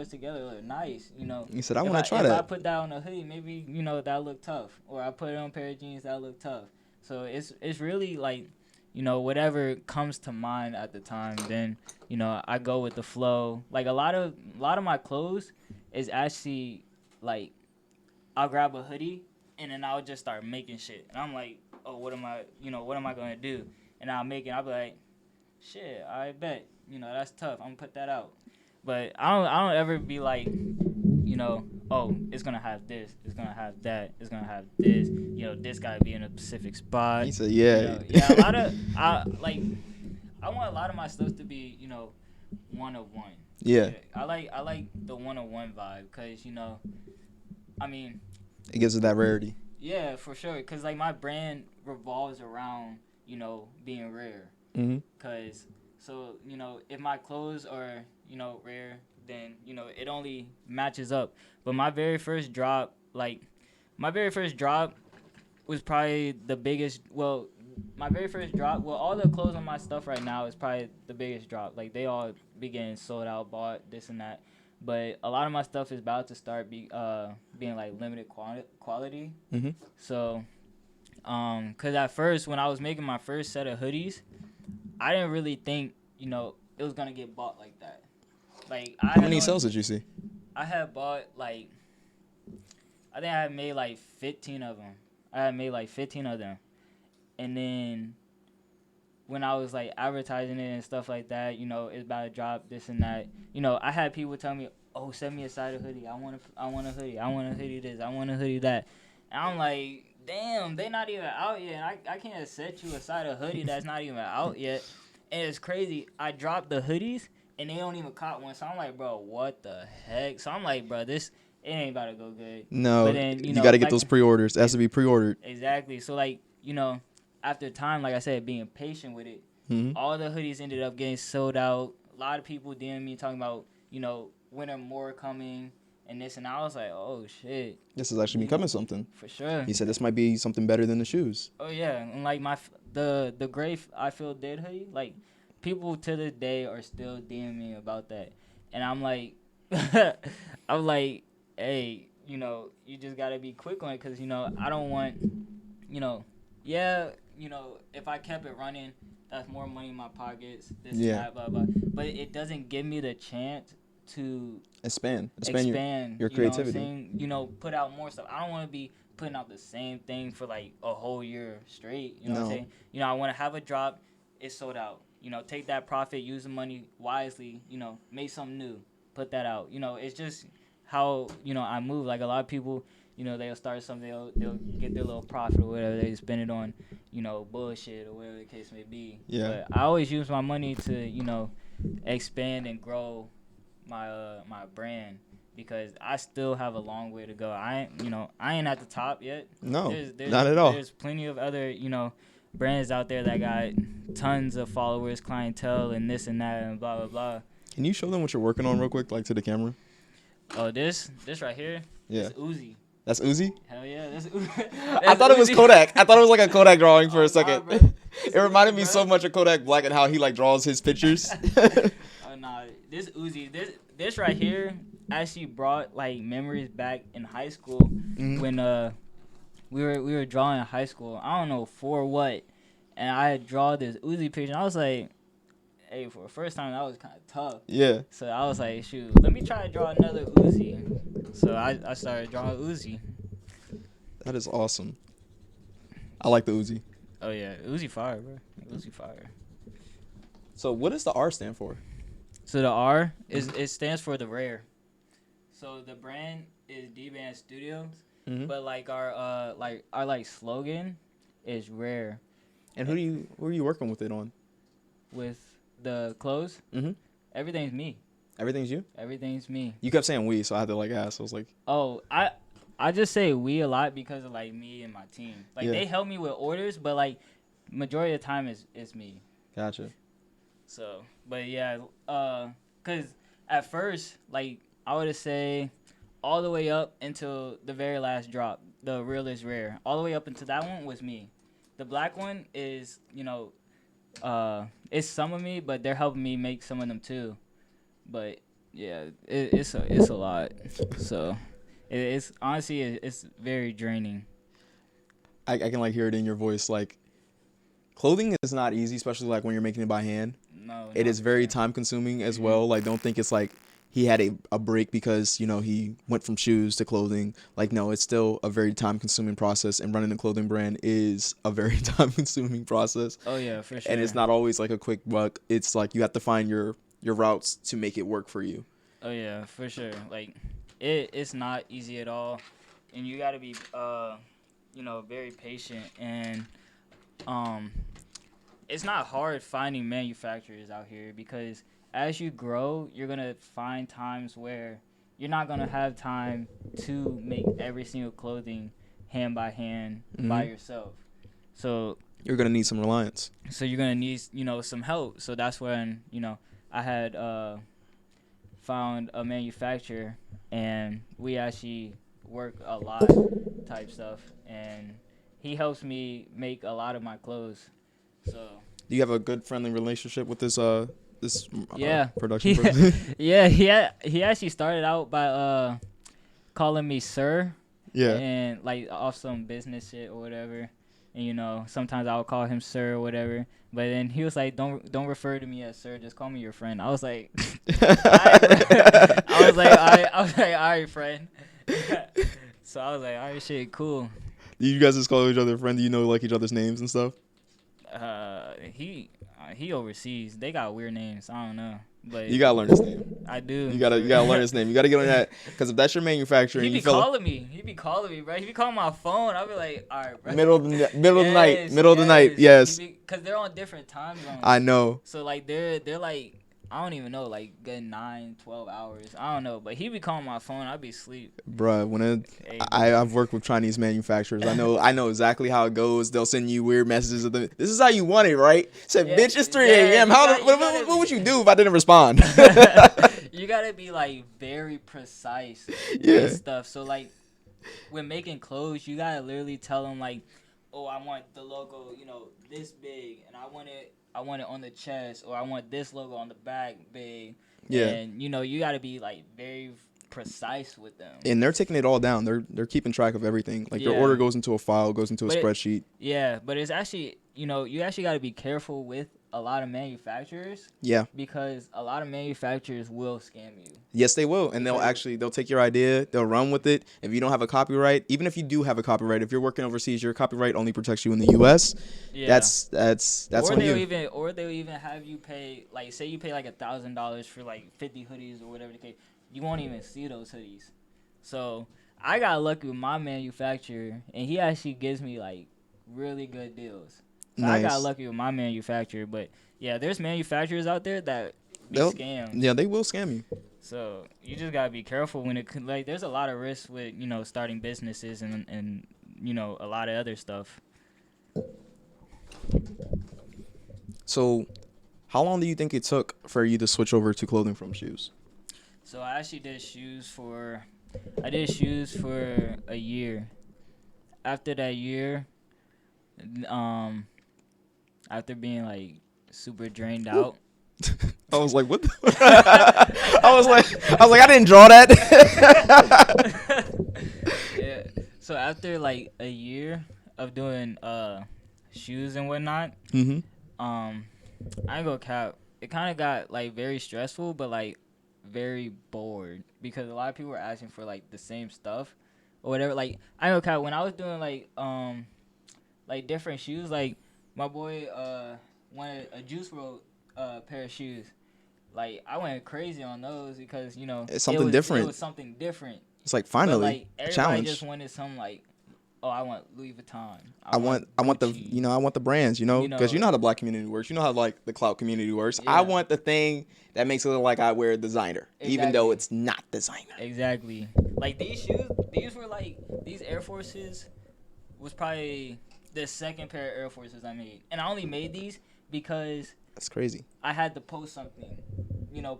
together look nice, you know. You said, I want to try that. If I put that on a hoodie, maybe, you know, that'll look tough. Or I put it on a pair of jeans, that'll look tough. So it's really like, you know, whatever comes to mind at the time, then, you know, I go with the flow. Like a lot of my clothes is actually like, I'll grab a hoodie and then I'll just start making shit. And I'm like, oh, what am I going to do? And I'll make it. I'll be like, shit, I bet, you know, that's tough. I'm going to put that out. But I don't ever be like, you know, oh, it's gonna have this, it's gonna have that, it's gonna have this. You know, this gotta be in a specific spot. He said, yeah. You know, yeah, a lot of I want a lot of my stuff to be, you know, one of one. Yeah. I like the one of one vibe because, you know, I mean, It gives it that rarity. yeah, for sure. Because, like, my brand revolves around, you know, being rare. Mm-hmm. Because, so, you know, if my clothes are, you know, rare, then, you know, it only matches up. But my very first drop was probably the biggest, well, my very first drop, well, all the clothes on my stuff right now is probably the biggest drop. Like, they all be getting sold out, bought, this and that. But a lot of my stuff is about to start being like limited quality. Mm-hmm. So, cause at first when I was making my first set of hoodies, I didn't really think, you know, it was gonna get bought like that. Like, How many sales did you see? I had bought like, I think I had made like 15 of them. And then when I was like advertising it and stuff like that, you know, it's about to drop this and that. You know, I had people tell me, "Oh, send me a side of hoodie. I want a hoodie. I want a hoodie this. I want a hoodie that." And I'm like, damn, they not even out yet. And I can't set you a side of hoodie that's not even out yet. And it's crazy. I dropped the hoodies and they don't even caught one. So I'm like, bro, what the heck? So I'm like, bro, it ain't about to go good. No, But then, you know, got to get like, those pre-orders. It has to be pre-ordered. Exactly. So, like, you know, after time, like I said, being patient with it, Mm-hmm. all the hoodies ended up getting sold out. A lot of people DM me talking about, you know, when are more coming and this, and I was like, oh shit, This is actually becoming something. for sure. He said this might be something better than the shoes. Oh yeah, and like the gray I Feel Dead hoodie, like people to this day are still DMing me about that, and I'm like, I'm like, hey, you know, you just gotta be quick on it, cause you know I don't want, you know, yeah, you know, if I kept it running, that's more money in my pockets. This and that, blah blah. But it doesn't give me the chance to expand your you know creativity. what I'm saying? You know, put out more stuff. I don't want to be putting out the same thing for like a whole year straight. You know what I'm saying? You know, I want to have a drop. It's sold out. You know, take that profit, use the money wisely. You know, make something new, put that out. You know, it's just how, you know, I move. Like a lot of people, you know, they'll start something, they'll get their little profit or whatever, they spend it on, you know, bullshit or whatever the case may be. Yeah. But I always use my money to, you know, expand and grow my brand, because I still have a long way to go. I ain't at the top yet. No, There's not at all. There's plenty of other, you know, brands out there that got tons of followers, clientele, and this and that and blah blah blah. Can you show them what you're working on real quick, like to the camera? Oh, this right here. Yeah. It's Uzi. That's Uzi? Hell yeah, that's Uzi. I thought it was Kodak. I thought it was like a Kodak drawing for a second. Nah, bro. It reminded me so much of Kodak Black and how he like draws his pictures. Oh nah, this Uzi, this right here actually brought like memories back in high school when we were drawing in high school. I don't know for what, and I had draw this Uzi picture. And I was like, hey, for the first time that was kind of tough. Yeah. So I was like, shoot, let me try to draw another Uzi. So I started drawing Uzi. That is awesome. I like the Uzi. Oh yeah, Uzi fire, bro. Uzi fire. So what does the R stand for? So the R it stands for the rare. So the brand is D Bandz Studios, but like our slogan is rare. And who are you working with it on? With the clothes, everything's me. Everything's you? Everything's me. You kept saying we, so I had to like ask. I was like, oh, I just say we a lot because of like me and my team. Like they help me with orders, but like majority of the time it's me. Gotcha. So, but yeah, cause at first, like I would say, all the way up until the very last drop, the real is rare. All the way up until that one was me. The black one is, you know, it's some of me, but they're helping me make some of them too. But yeah, it's a lot. So it's honestly it's very draining. I can like hear it in your voice. Like, clothing is not easy, especially like when you're making it by hand. No, it is very time consuming as well. Like, don't think it's like he had a break because, you know, he went from shoes to clothing. Like, no, it's still a very time consuming process, and running a clothing brand is a very time consuming process. Oh yeah, for sure. And it's not always like a quick buck. It's like you have to find your routes to make it work for you. Oh yeah, for sure. Like it's not easy at all, and you gotta be very patient, and um it's not hard finding manufacturers out here because as you grow, you're gonna find times where you're not gonna have time to make every single clothing hand by hand by yourself. So You're gonna need some reliance. you're gonna need some help. So that's when I had found a manufacturer, and we actually work a lot type stuff, and he helps me make a lot of my clothes. So Do you have a good friendly relationship with this yeah, production person? yeah, he actually started out by calling me sir, Yeah. and like off some business shit or whatever. And sometimes I'll call him sir or whatever. But then he was like, "Don't refer to me as sir. Just call me your friend." I was like, I was like, all right, friend. So I was like, all right, shit, cool. You guys just call each other friend? Do you know like each other's names and stuff? He overseas. They got weird names. I don't know, but You gotta learn his name. I do. You gotta learn his name. You gotta get on that because if that's your manufacturer, He and be you feel calling me. He be calling me, bro. He be calling my phone. I'll be like, all right, bro. middle of the night, yes. Because they're on different time zones. I know. So like they're like, I don't even know, like good 9, 12 hours. I don't know, but he be calling my phone. I be asleep. Bruh, Hey, I've worked with Chinese manufacturers. I know exactly how it goes. They'll send you weird messages of this is how you want it, right? Said, Yeah, bitch, it's 3 yeah, a.m. you What would you do if I didn't respond? You gotta be like very precise Yeah. with stuff. So like when making clothes, you gotta literally tell them like, oh, I want the logo, this big, and I want it on the chest, or I want this logo on the back big. Yeah. And you gotta be like very precise with them. And they're taking it all down. They're keeping track of everything. Like your Yeah. order goes into a file, goes into a spreadsheet. Yeah, but it's actually you actually gotta be careful with a lot of manufacturers. Yeah. Because a lot of manufacturers will scam you. Yes, they will. And they'll take your idea, they'll run with it. If you don't have a copyright, even if you do have a copyright, if you're working overseas, your copyright only protects you in the US. Yeah. That's or on they'll you. they'll even have you pay, like, say you pay like $1,000 for like 50 hoodies or whatever the case. You won't even see those hoodies. So I got lucky with my manufacturer, and he actually gives me like really good deals. So Nice. I got lucky with my manufacturer, but yeah, there's manufacturers out there that be scammed. Yeah, they will scam you. So you just gotta be careful when there's a lot of risks with starting businesses and a lot of other stuff. So, how long do you think it took for you to switch over to clothing from shoes? So I actually did shoes for a year. After that year, after being like super drained out. I was like, what? I was like, I didn't draw that. Yeah. So after like a year of doing shoes and whatnot, I ain't gonna cap. It kind of got like very stressful, but like very bored because a lot of people were asking for like the same stuff or whatever. Like I ain't gonna cap. When I was doing like different shoes, like my boy wanted a Juice WRLD pair of shoes. Like I went crazy on those because It's something different. It was something different. It's like finally But, like, everybody challenge. just wanted something like, oh, I want Louis Vuitton. I want the Gucci. I want the brands, because you know how the black community works. You know how like the clout community works. Yeah. I want the thing that makes it look like I wear designer, even though it's not designer. Exactly. Like these shoes, these Air Forces was probably the second pair of Air Forces I made, and I only made these because That's crazy. I had to post something,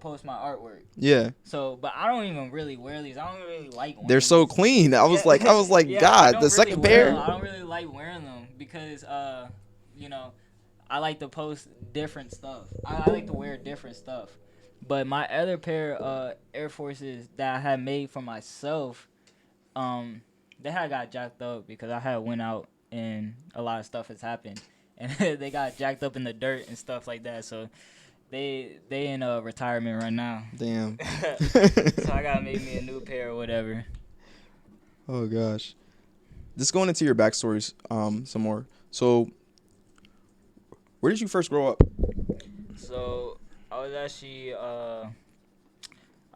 post my artwork. Yeah. So, but I don't even really wear these. I don't really like wearing They're so these. clean. I was like, Yeah, I God, don't the really second wear pair. them. I don't really like wearing them because, I like to post different stuff. I like to wear different stuff. But my other pair of Air Forces that I had made for myself, they had got jacked up because I had went out and a lot of stuff has happened. And they got jacked up in the dirt and stuff like that. So they in retirement right now. Damn. So I gotta make me a new pair or whatever. Oh gosh. Just going into your backstories, some more. So, where did you first grow up? So I was actually I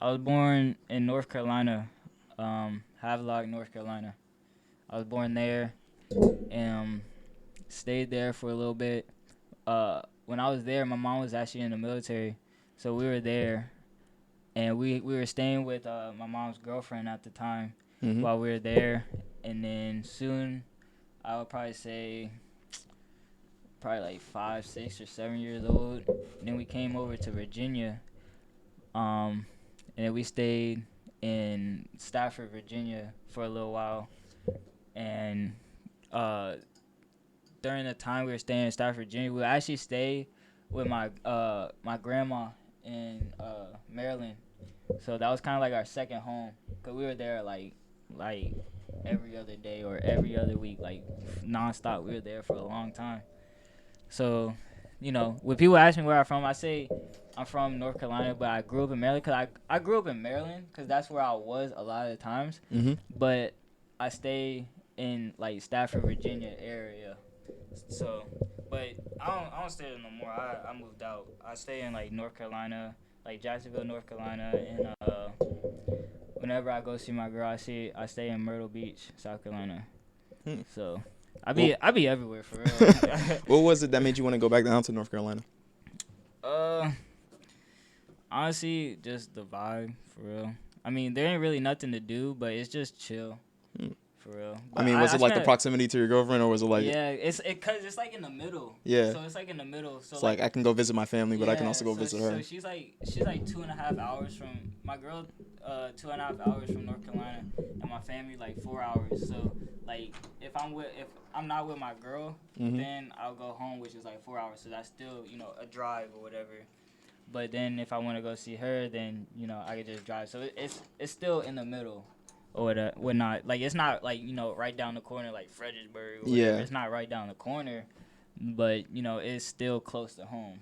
was born in North Carolina. Havelock, North Carolina. I was born there and stayed there for a little bit. When I was there, my mom was actually in the military, so we were there, and we were staying with my mom's girlfriend at the time while we were there, and then soon, I would probably say, probably like 5, 6, or 7 years old. And then we came over to Virginia, and then we stayed in Stafford, Virginia, for a little while, and during the time we were staying in Stafford, Virginia, we would actually stay with my grandma in Maryland. So that was kind of like our second home, cause we were there like every other day or every other week, like nonstop. We were there for a long time. So, when people ask me where I'm from, I say I'm from North Carolina, but I grew up in Maryland. Cause I grew up in Maryland, cause that's where I was a lot of the times. But I stay in like Stafford, Virginia area. So, but I don't stay there no more. I moved out. I stay in like North Carolina, like Jacksonville, North Carolina, and whenever I go see my girl, I stay in Myrtle Beach, South Carolina. So, I be everywhere for real. What was it that made you want to go back down to North Carolina? Honestly, just the vibe for real. I mean, there ain't really nothing to do, but it's just chill. For real. But I mean, was it like the proximity to your girlfriend, or was it like? Yeah, cause it's like in the middle. Yeah. So it's like in the middle. So it's like I can go visit my family, but I can also go so visit her. So she's like 2.5 hours from my girl, 2.5 hours from North Carolina, and my family like 4 hours. So like if I'm not with my girl, then I'll go home, which is like 4 hours. So that's still a drive or whatever. But then if I want to go see her, then I could just drive. So it's still in the middle. Or whatnot. Like, it's not, like, right down the corner, like Fredericksburg. Or whatever. It's not right down the corner, but, it's still close to home.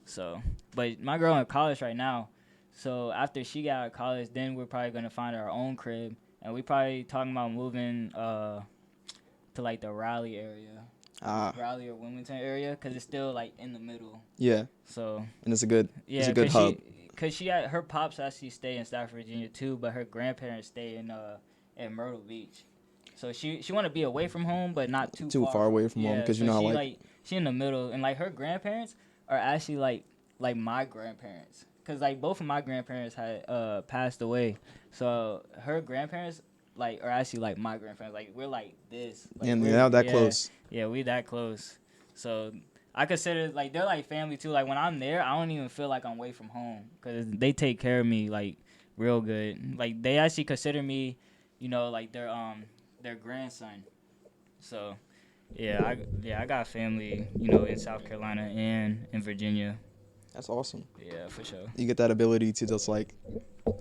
So, but my girl in college right now, so after she got out of college, then we're probably going to find our own crib. And we probably talking about moving to, like, the Raleigh area. Raleigh or Wilmington area, because it's still, like, in the middle. Yeah. So. And it's a good hub. Cause her pops actually stay in Stafford, Virginia too, but her grandparents stay in Myrtle Beach. So she want to be away from home, but not too far away from home, because so she in the middle, and like her grandparents are actually like my grandparents, cause like both of my grandparents had passed away, so her grandparents are actually like my grandparents, like we're like this, like, and they're that close. Yeah, we that close, so. I consider, like, they're, like, family, too. Like, when I'm there, I don't even feel like I'm away from home because they take care of me, like, real good. Like, they actually consider me, like, their grandson. So, yeah, I got family, in South Carolina and in Virginia. That's awesome. Yeah, for sure. You get that ability to just, like,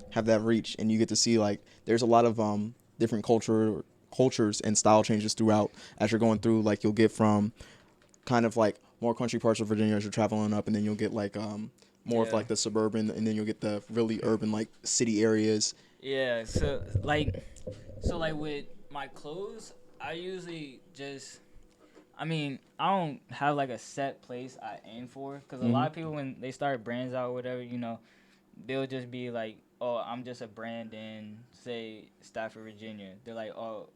have that reach, and you get to see, like, there's a lot of different cultures and style changes throughout as you're going through. Like, you'll get from kind of, like, more country parts of Virginia as you're traveling up, and then you'll get like more of like the suburban, and then you'll get the really urban like city areas. Yeah, so like with my clothes, I usually just, I don't have like a set place I aim for, because a lot of people when they start brands out or whatever, they'll just be like, oh, I'm just a brand in say Stafford, Virginia. They're like, oh,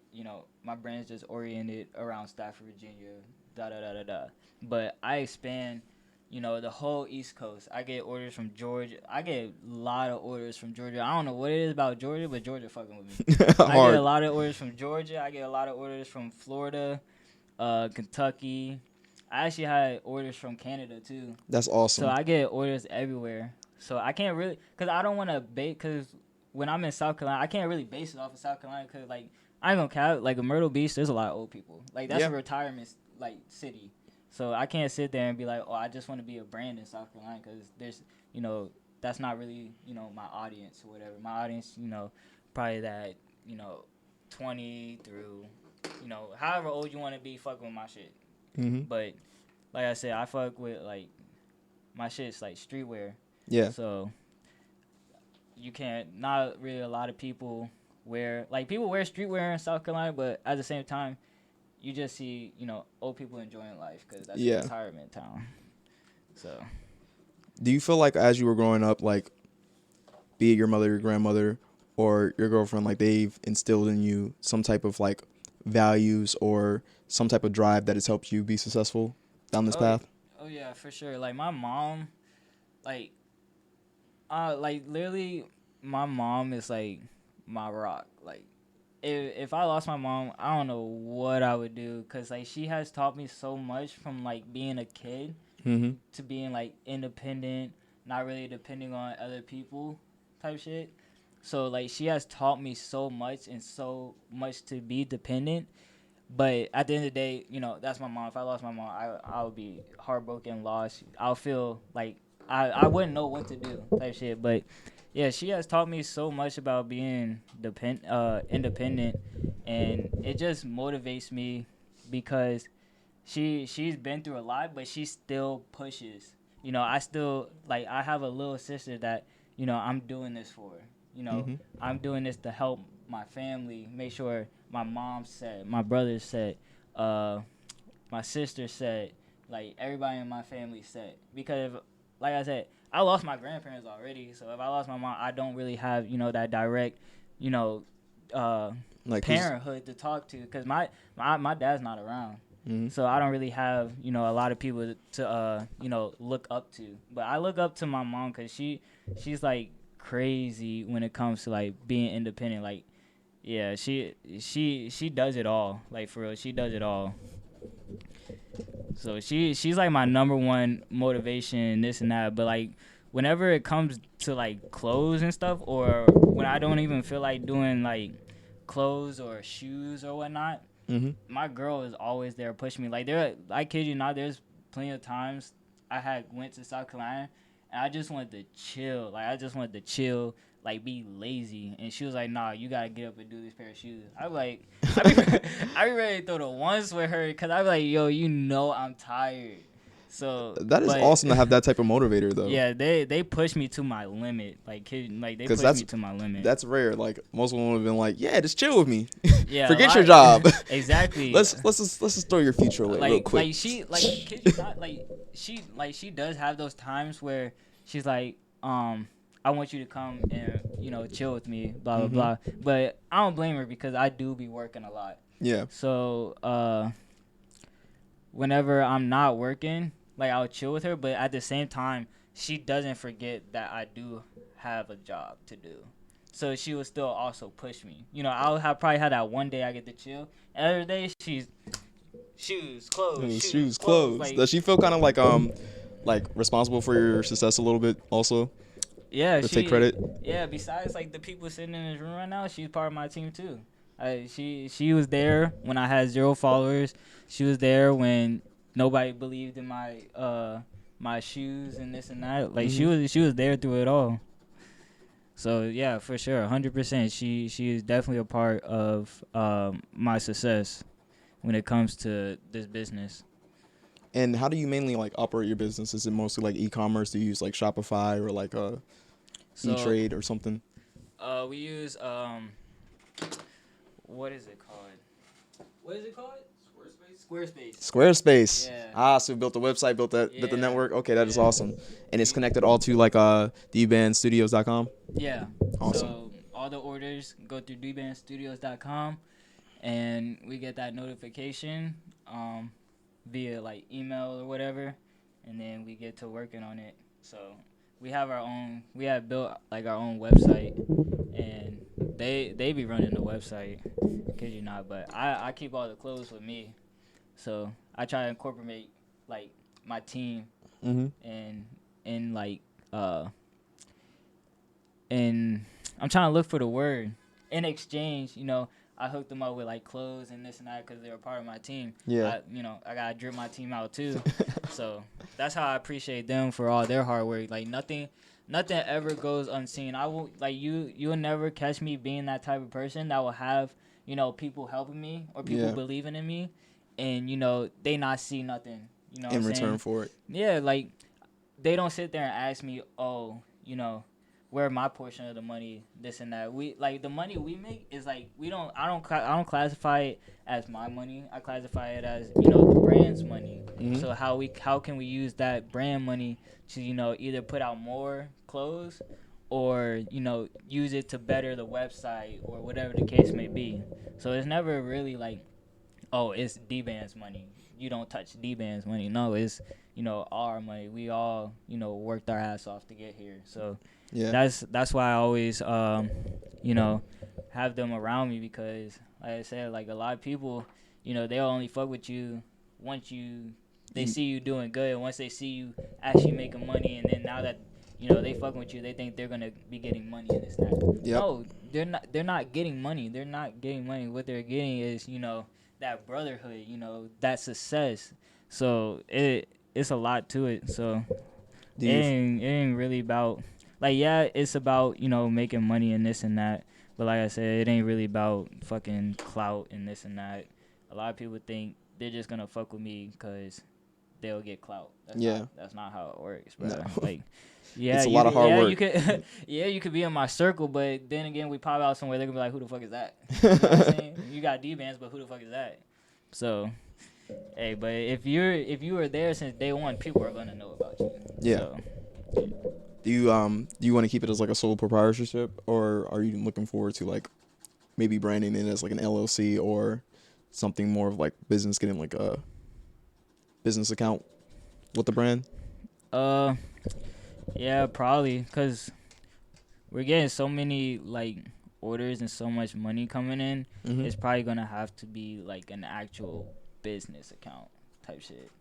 my brand's just oriented around Stafford, Virginia. Da da da da da. But I expand, the whole East Coast. I get orders from Georgia. I get a lot of orders from Georgia. I don't know what it is about Georgia, but Georgia fucking with me. I get a lot of orders from Georgia. I get a lot of orders from Florida, Kentucky. I actually had orders from Canada too. That's awesome. So I get orders everywhere. So I can't really, because I don't want to because when I'm in South Carolina, I can't really base it off of South Carolina, because like I ain't gonna cap, like in Myrtle Beach, there's a lot of old people. Like that's a retirement like city. So I can't sit there and be like, oh, I just want to be a brand in South Carolina, because there's, that's not really, my audience or whatever. My audience, probably that, 20 through, however old you want to be, fuck with my shit. But like I said, I fuck with like my shit's like streetwear. Yeah. So you can't, not really a lot of people wear, like people wear streetwear in South Carolina, but at the same time, you just see, old people enjoying life, because that's a retirement town. So. Do you feel like as you were growing up, like, be it your mother, your grandmother, or your girlfriend, like they've instilled in you some type of like values or some type of drive that has helped you be successful down this path? Oh yeah, for sure. Like my mom, like like literally, my mom is like my rock. Like if I lost my mom, I don't know what I would do, cause like she has taught me so much from like being a kid Mm-hmm. to being like independent, not really depending on other people type shit. So like she has taught me so much and so much to be dependent. But at the end of the day, you know, that's my mom. If I lost my mom, I would be heartbroken, lost. I'll feel like I wouldn't know what to do type shit. But yeah, she has taught me so much about being independent, and it just motivates me because she's been through a lot, but she still pushes. You know, I still like I have a little sister that, you know, I'm doing this for. You know, Mm-hmm. I'm doing this to help my family, make sure my mom's set, my brother's set, my sister set, like everybody in my family set. Because if, like I said, I lost my grandparents already, so if I lost my mom, I don't really have, you know, that direct, you know, Like parenthood to talk to, because my dad's not around. Mm-hmm. So I don't really have, you know, a lot of people to you know, look up to. But I look up to my mom because she's like crazy when it comes to like being independent. Like, yeah, she does it all. Like for real, she does it all. So she's like my number one motivation, this and that. But like whenever it comes to like clothes and stuff, or when I don't even feel like doing like clothes or shoes or whatnot, Mm-hmm. my girl is always there pushing me. Like I kid you not, there's plenty of times I had went to South Carolina and I just wanted to chill. Like I just wanted to chill, like be lazy. And she was like, "Nah, you gotta get up and do this pair of shoes." I be like, I be ready to throw the ones with her, cause I be like, "Yo, you know I'm tired." So That is but, awesome to have that type of motivator, though. Yeah, they push me to my limit. Like they push me to my limit. That's rare. Like most women would have been like, "Yeah, just chill with me. Yeah, Forget your job." Exactly. let's just throw your future away real quick. Kid you not, she does have those times where she's like, I want you to come and, you know, chill with me, blah blah blah. But I don't blame her because I do be working a lot. Yeah. So whenever I'm not working, like I'll chill with her, but at the same time, she doesn't forget that I do have a job to do. So she will still also push me. You know, probably have that one day I get to chill. And the other day she's shoes, clothes. Like, does she feel kind of like responsible for your success a little bit also? Yeah, To take credit? Yeah, besides like the people sitting in this room right now, she's part of my team too. She was there when I had 0 followers. She was there when nobody believed in my shoes and this and that. Like she was there through it all. So yeah, for sure, 100%. She is definitely a part of my success when it comes to this business. And how do you mainly like operate your business? Is it mostly like e-commerce? Do you use like Shopify or like E-Trade or something? We use what is it called? What is it called? Squarespace. Yeah. So you built the website, built the network. Okay, that is awesome. And it's connected all to like dbandstudios.com. Yeah. Awesome. So all the orders go through dbandstudios.com, and we get that notification via like email or whatever, and then we get to working on it. So we have built like our own website, and they be running the website, kid you not, but I keep all the clothes with me. So I try to incorporate like my team and like and I'm trying to look for the word. In exchange, you know, I hooked them up with like clothes and this and that because they were part of my team. Yeah. I gotta drip my team out too. So that's how I appreciate them for all their hard work. Like nothing ever goes unseen. I will like you'll never catch me being that type of person that will have, you know, people helping me or people believing in me, and you know they not see nothing. You know, in return for it. Yeah, like they don't sit there and ask me, oh, you know, where my portion of the money, this and that. We like the money we make is like I don't classify it as my money. I classify it as, you know, the brand's money. So how can we use that brand money to, you know, either put out more clothes or use it to better the website or whatever the case may be. So it's never really like, oh, it's D Bandz money. You don't touch D Bandz money. No, it's our money. We all worked our ass off to get here. So Yeah. that's why I always have them around me, because like I said, like a lot of people, they'll only fuck with you once they see you doing good. Once they see you actually making money, and then now that they fucking with you, they think they're gonna be getting money in this that. Yep. No, they're not. They're not getting money. They're not getting money. What they're getting is that brotherhood. That success. So it's a lot to it. So it ain't really about, like, yeah, it's about making money and this and that. But like I said, it ain't really about fucking clout and this and that. A lot of people think they're just gonna fuck with me because they'll get clout. That's not how it works, bro. No. Like, yeah, it's a lot of hard work. You could, you could be in my circle, but then again, we pop out somewhere, they're gonna be like, "Who the fuck is that?" You know what I'm saying? You got D Bandz, but who the fuck is that? So, hey, but if you were there since day one, people are gonna know about you. Yeah. So, Do you want to keep it as like a sole proprietorship, or are you looking forward to like maybe branding it as like an LLC or something more of like business, getting like a business account with the brand? Yeah, probably, cause we're getting so many like orders and so much money coming in. Mm-hmm. It's probably gonna have to be like an actual business account type shit.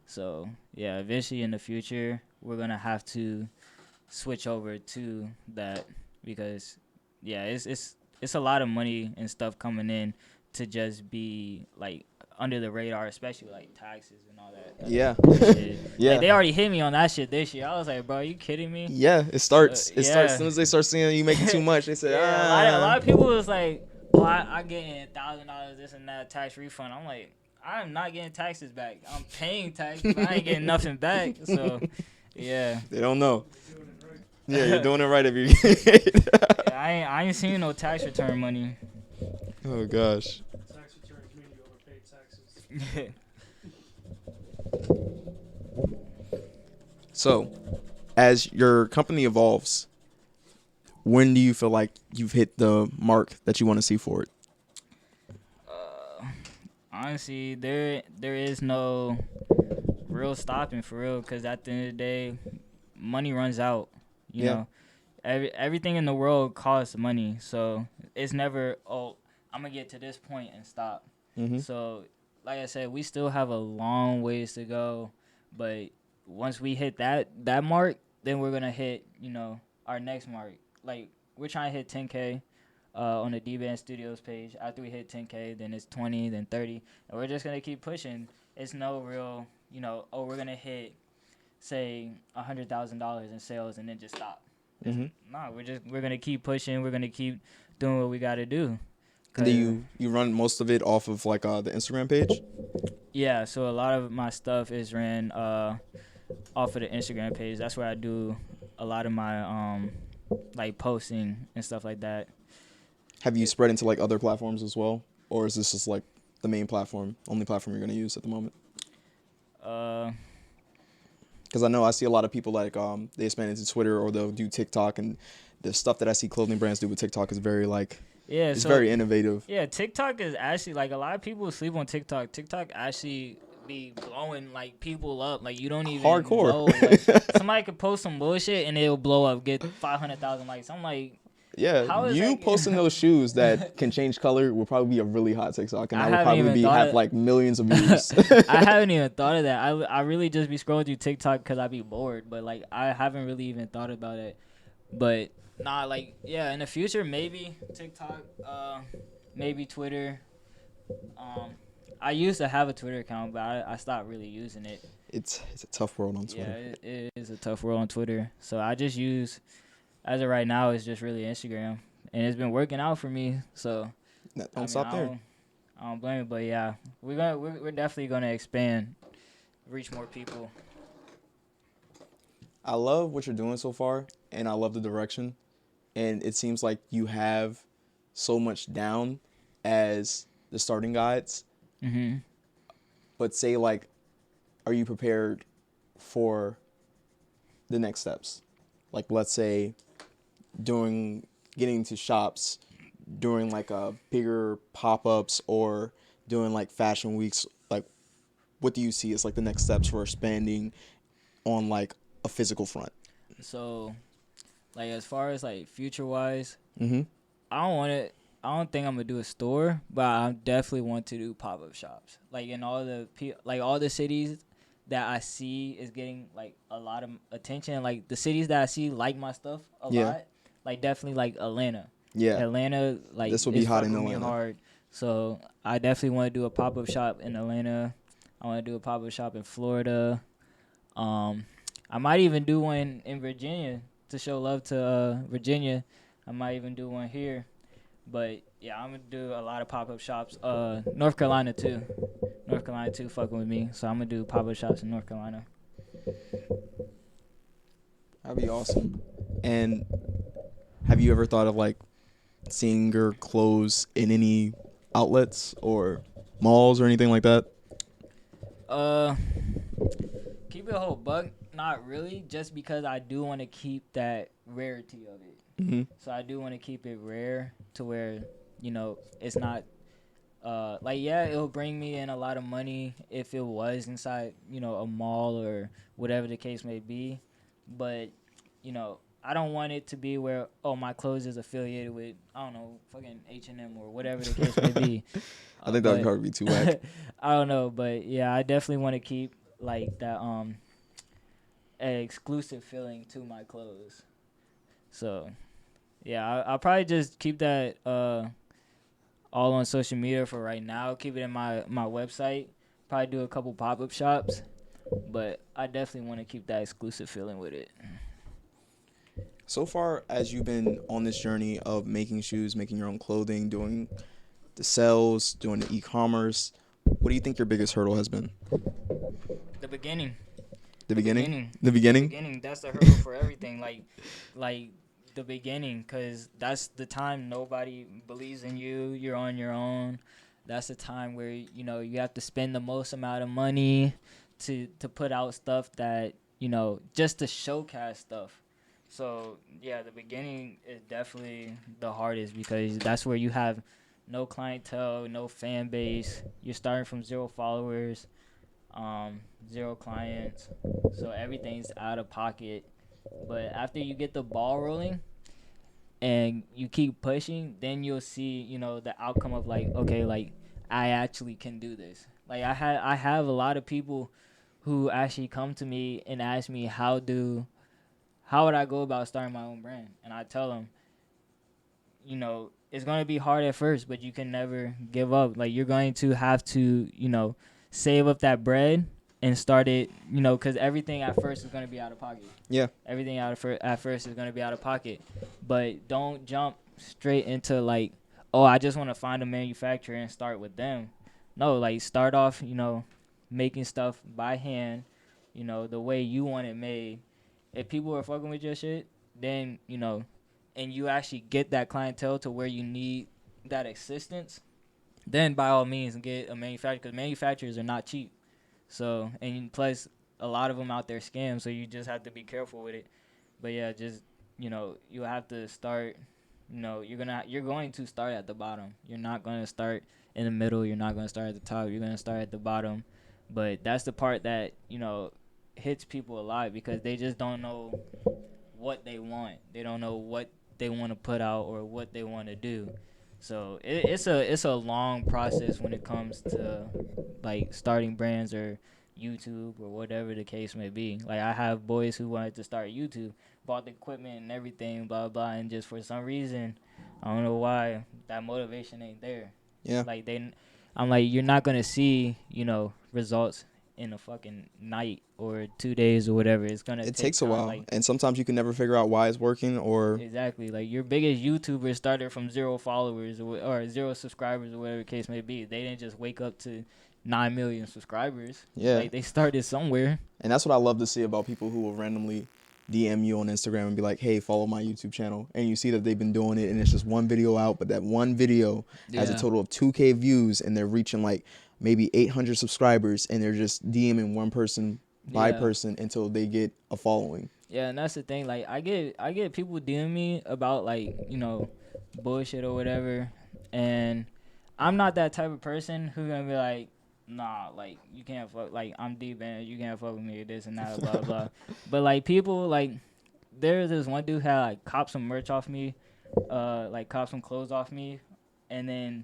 So yeah, eventually in the future, we're gonna have to switch over to that, because yeah, it's a lot of money and stuff coming in to just be like under the radar, especially like taxes and all that. Yeah. Shit. Yeah. Like, they already hit me on that shit this year. I was like, bro, are you kidding me? Yeah, it starts. It starts yeah. as soon as they start seeing you making too much. They say, A lot of people was like, oh, I getting $1,000 this and that tax refund. I'm like, I'm not getting taxes back. I'm paying tax, but I ain't getting nothing back. So, yeah. They don't know. Yeah, you're doing it right if you. I ain't seen no tax return money. Oh gosh. Tax returns mean you overpaid taxes. So, as your company evolves, when do you feel like you've hit the mark that you want to see for it? Honestly, there is no real stopping for real, because at the end of the day, money runs out. You know, everything in the world costs money, so it's never, oh, I'm gonna get to this point and stop. Mm-hmm. So, like I said, we still have a long ways to go, but once we hit that mark, then we're gonna hit our next mark. Like, we're trying to hit 10K on the D Bandz Studios page. After we hit 10K, then it's 20, then 30, and we're just gonna keep pushing. It's no real, oh, we're gonna hit, say, $100,000 in sales and then just stop. Mm-hmm. No, we're gonna keep pushing. We're gonna keep doing what we gotta do. And then you run most of it off of like the Instagram page? Yeah, so a lot of my stuff is ran off of the Instagram page. That's where I do a lot of my like posting and stuff like that. Have you spread into like other platforms as well, or is this just like the main platform, only platform you're gonna use at the moment? Because I know I see a lot of people like they expand into Twitter, or they'll do TikTok, and the stuff that I see clothing brands do with TikTok is very like, it's very innovative. Yeah, TikTok is actually, like, a lot of people sleep on TikTok. TikTok actually be blowing like people up. Like, you don't even hardcore know. Like, somebody could post some bullshit and it'll blow up, get 500,000 likes. I'm like, yeah, you posting those shoes that can change color will probably be a really hot TikTok, and that would probably have like millions of views. I haven't even thought of that. I really just be scrolling through TikTok because I be bored, but like I haven't really even thought about it. But nah, like, yeah, in the future maybe TikTok, maybe Twitter. I used to have a Twitter account, but I stopped really using it. It's a tough world on Twitter. Yeah, it is a tough world on Twitter. So I just use, as of right now, it's just really Instagram, and it's been working out for me. So don't stop there. I don't blame it, but yeah, we're definitely gonna expand, reach more people. I love what you're doing so far, and I love the direction, and it seems like you have so much down as the starting guides. Mm-hmm. But say, like, are you prepared for the next steps? Like, let's say getting to shops during like a bigger pop-ups or doing like fashion weeks? Like, what do you see as like the next steps for spending on like a physical front? So, like as far as like future wise, Mm-hmm. I don't want to. I don't think I'm gonna do a store, but I definitely want to do pop up shops. Like in all the cities that I see is getting like a lot of attention. Like the cities that I see like my stuff a lot. Like definitely like Atlanta. Yeah. Atlanta, like This will be is hot in fucking me Atlanta. hard. So I definitely want to do a pop up shop in Atlanta. I want to do a pop up shop in Florida. I might even do one in Virginia to show love to Virginia. I might even do one here. But yeah, I'm gonna do a lot of pop up shops. North Carolina too. North Carolina too, fucking with me. So I'm gonna do pop up shops in North Carolina. That'd be awesome. And have you ever thought of like seeing your clothes in any outlets or malls or anything like that? Keep it a whole buck. Not really, just because I do want to keep that rarity of it. Mm-hmm. So I do want to keep it rare to where, it's not like, yeah, it'll bring me in a lot of money if it was inside, a mall or whatever the case may be. But, I don't want it to be where, my clothes is affiliated with, I don't know, fucking H&M or whatever the case may be. I think that would probably be too whack. I don't know, but yeah, I definitely want to keep like that an exclusive feeling to my clothes. So, yeah, I'll probably just keep that all on social media for right now. Keep it in my website. Probably do a couple pop-up shops, but I definitely want to keep that exclusive feeling with it. So far as you've been on this journey of making shoes, making your own clothing, doing the sales, doing the e-commerce, what do you think your biggest hurdle has been? The beginning. The beginning? The The beginning? beginning. That's the hurdle for everything. Like the beginning, because that's the time nobody believes in you. You're on your own. That's the time where you have to spend the most amount of money to put out stuff that just to showcase stuff. So yeah, the beginning is definitely the hardest because that's where you have no clientele, no fan base. You're starting from 0 followers, 0 clients, so everything's out of pocket. But after you get the ball rolling and you keep pushing, then you'll see the outcome of like, okay, like I actually can do this. Like I have a lot of people who actually come to me and ask me how would I go about starting my own brand, and I tell them, it's going to be hard at first, but you can never give up. Like you're going to have to save up that bread and start it, because everything at first is going to be out of pocket. Yeah. Everything at first is going to be out of pocket. But don't jump straight into like, oh, I just want to find a manufacturer and start with them. No, like start off, making stuff by hand, the way you want it made. If people are fucking with your shit, then, and you actually get that clientele to where you need that assistance, then by all means get a manufacturer, because manufacturers are not cheap. So, and plus a lot of them out there scam, so you just have to be careful with it. But yeah, just, you have to start, you're going to start at the bottom. You're not going to start in the middle. You're not going to start at the top. You're going to start at the bottom. But that's the part that, hits people a lot because they just don't know what they want. They don't know what they want to put out or what they want to do. So it's a long process when it comes to like starting brands or YouTube or whatever the case may be. Like I have boys who wanted to start YouTube, bought the equipment and everything, blah blah, and just for some reason, I don't know why, that motivation ain't there. Yeah. Like I'm like, you're not gonna see results in a fucking night or 2 days or whatever. It's gonna It take takes a time. while, Like, and sometimes you can never figure out why it's working or exactly. Like your biggest YouTuber started from 0 followers or 0 subscribers or whatever the case may be. They didn't just wake up to 9 million subscribers. Yeah. Like they started somewhere. And that's what I love to see about people who will randomly DM you on Instagram and be like, hey, follow my YouTube channel. And you see that they've been doing it and it's just one video out, but that one video has a total of 2K views and they're reaching like maybe 800 subscribers and they're just DMing one person by Yeah. person until they get a following. Yeah, and that's the thing. Like, I get people DM me about like bullshit or whatever, and I'm not that type of person who's gonna be like, nah, like you can't fuck. Like I'm D Bandz, you can't fuck with me, this and that, blah blah. But like people like, there's this one dude had like copped some merch off me, like copped some clothes off me, and then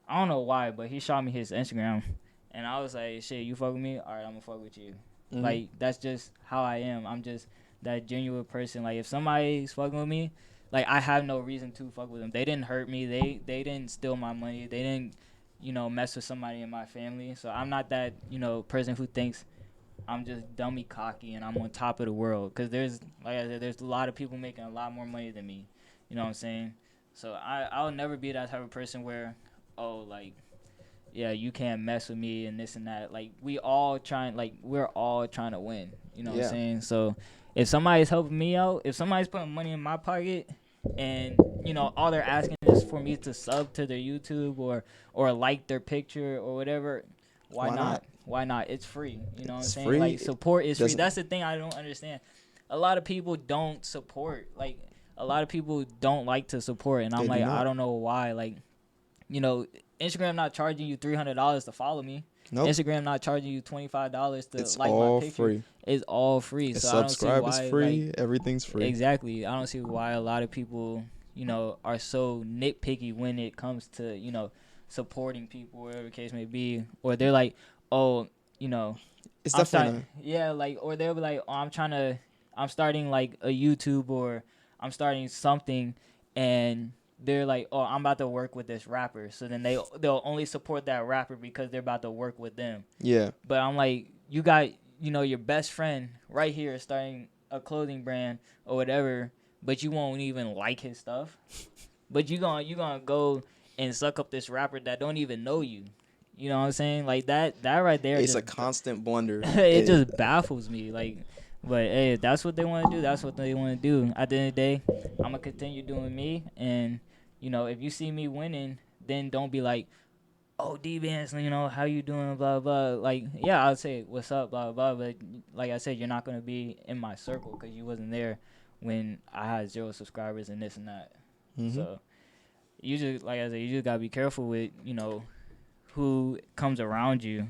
I don't know why, but he shot me his Instagram, and I was like, shit, you fuck with me? All right, I'm gonna fuck with you. Mhm. Like that's just how I am. I'm just that genuine person. Like if somebody's fucking with me, like I have no reason to fuck with them. They didn't hurt me. They didn't steal my money. They didn't mess with somebody in my family. So I'm not that person who thinks I'm just dummy cocky and I'm on top of the world. Cause there's like I said, there's a lot of people making a lot more money than me. You know what I'm saying? So I'll never be that type of person where like yeah, you can't mess with me and this and that. Like we're all trying to win. You know what I'm saying? So if somebody's helping me out, if somebody's putting money in my pocket and all they're asking is for me to sub to their YouTube or like their picture or whatever, why not? Why not? It's free. You know what I'm saying? Free. Like support is free. That's the thing I don't understand. A lot of people don't support. Like a lot of people don't like to support, and I'm like, I don't know why. Like, Instagram not charging you $300 to follow me. Nope. Instagram not charging you $25 to like my picture. Free. It's all free. So subscribe I don't see why, is free. like, everything's free. Exactly. I don't see why a lot of people, are so nitpicky when it comes to, supporting people, whatever the case may be. Or they're like, oh, it's definitely or they'll be like, oh, I'm starting like a YouTube or I'm starting something, and they're like, oh, I'm about to work with this rapper. So then they'll only support that rapper because they're about to work with them. Yeah. But I'm like, you got, your best friend right here starting a clothing brand or whatever, but you won't even like his stuff. But you gonna go and suck up this rapper that don't even know you. You know what I'm saying? Like that right there. It's a constant blunder. It just baffles me. Like, but hey, if that's what they want to do, that's what they want to do. At the end of the day, I'm gonna continue doing me, and if you see me winning, then don't be like, oh, D Bandz, how you doing, blah blah. Like, yeah, I'll say what's up, blah blah. But like I said, you're not gonna be in my circle because you wasn't there when I had 0 subscribers and this and that. Mm-hmm. So you just, like I said, you just gotta be careful with who comes around you.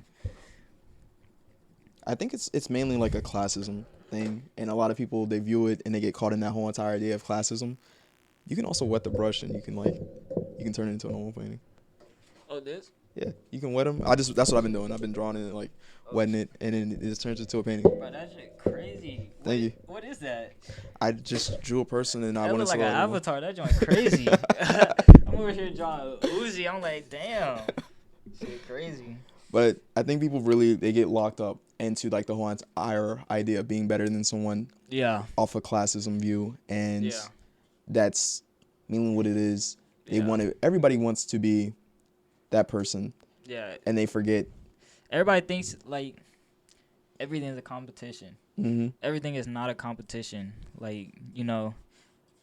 I think it's mainly like a classism thing, and a lot of people, they view it and they get caught in that whole entire idea of classism. You can also wet the brush and you can turn it into a normal painting. Oh, this? Yeah, you can wet them. That's what I've been doing. I've been drawing it, like wetting it, and then it just turns into a painting. Bro, that shit crazy. Thank you. What is that? I just drew a person and I wanted to. That look like an avatar. That joint crazy. I'm over here drawing Uzi. I'm like, damn. Shit crazy. But I think people they get locked up into like the whole entire idea of being better than someone. Yeah. Off a classism view, and that's mainly what it is. Everybody wants to be that person. Yeah. And they forget. Everybody thinks like everything's a competition. Mm-hmm. Everything is not a competition. Like,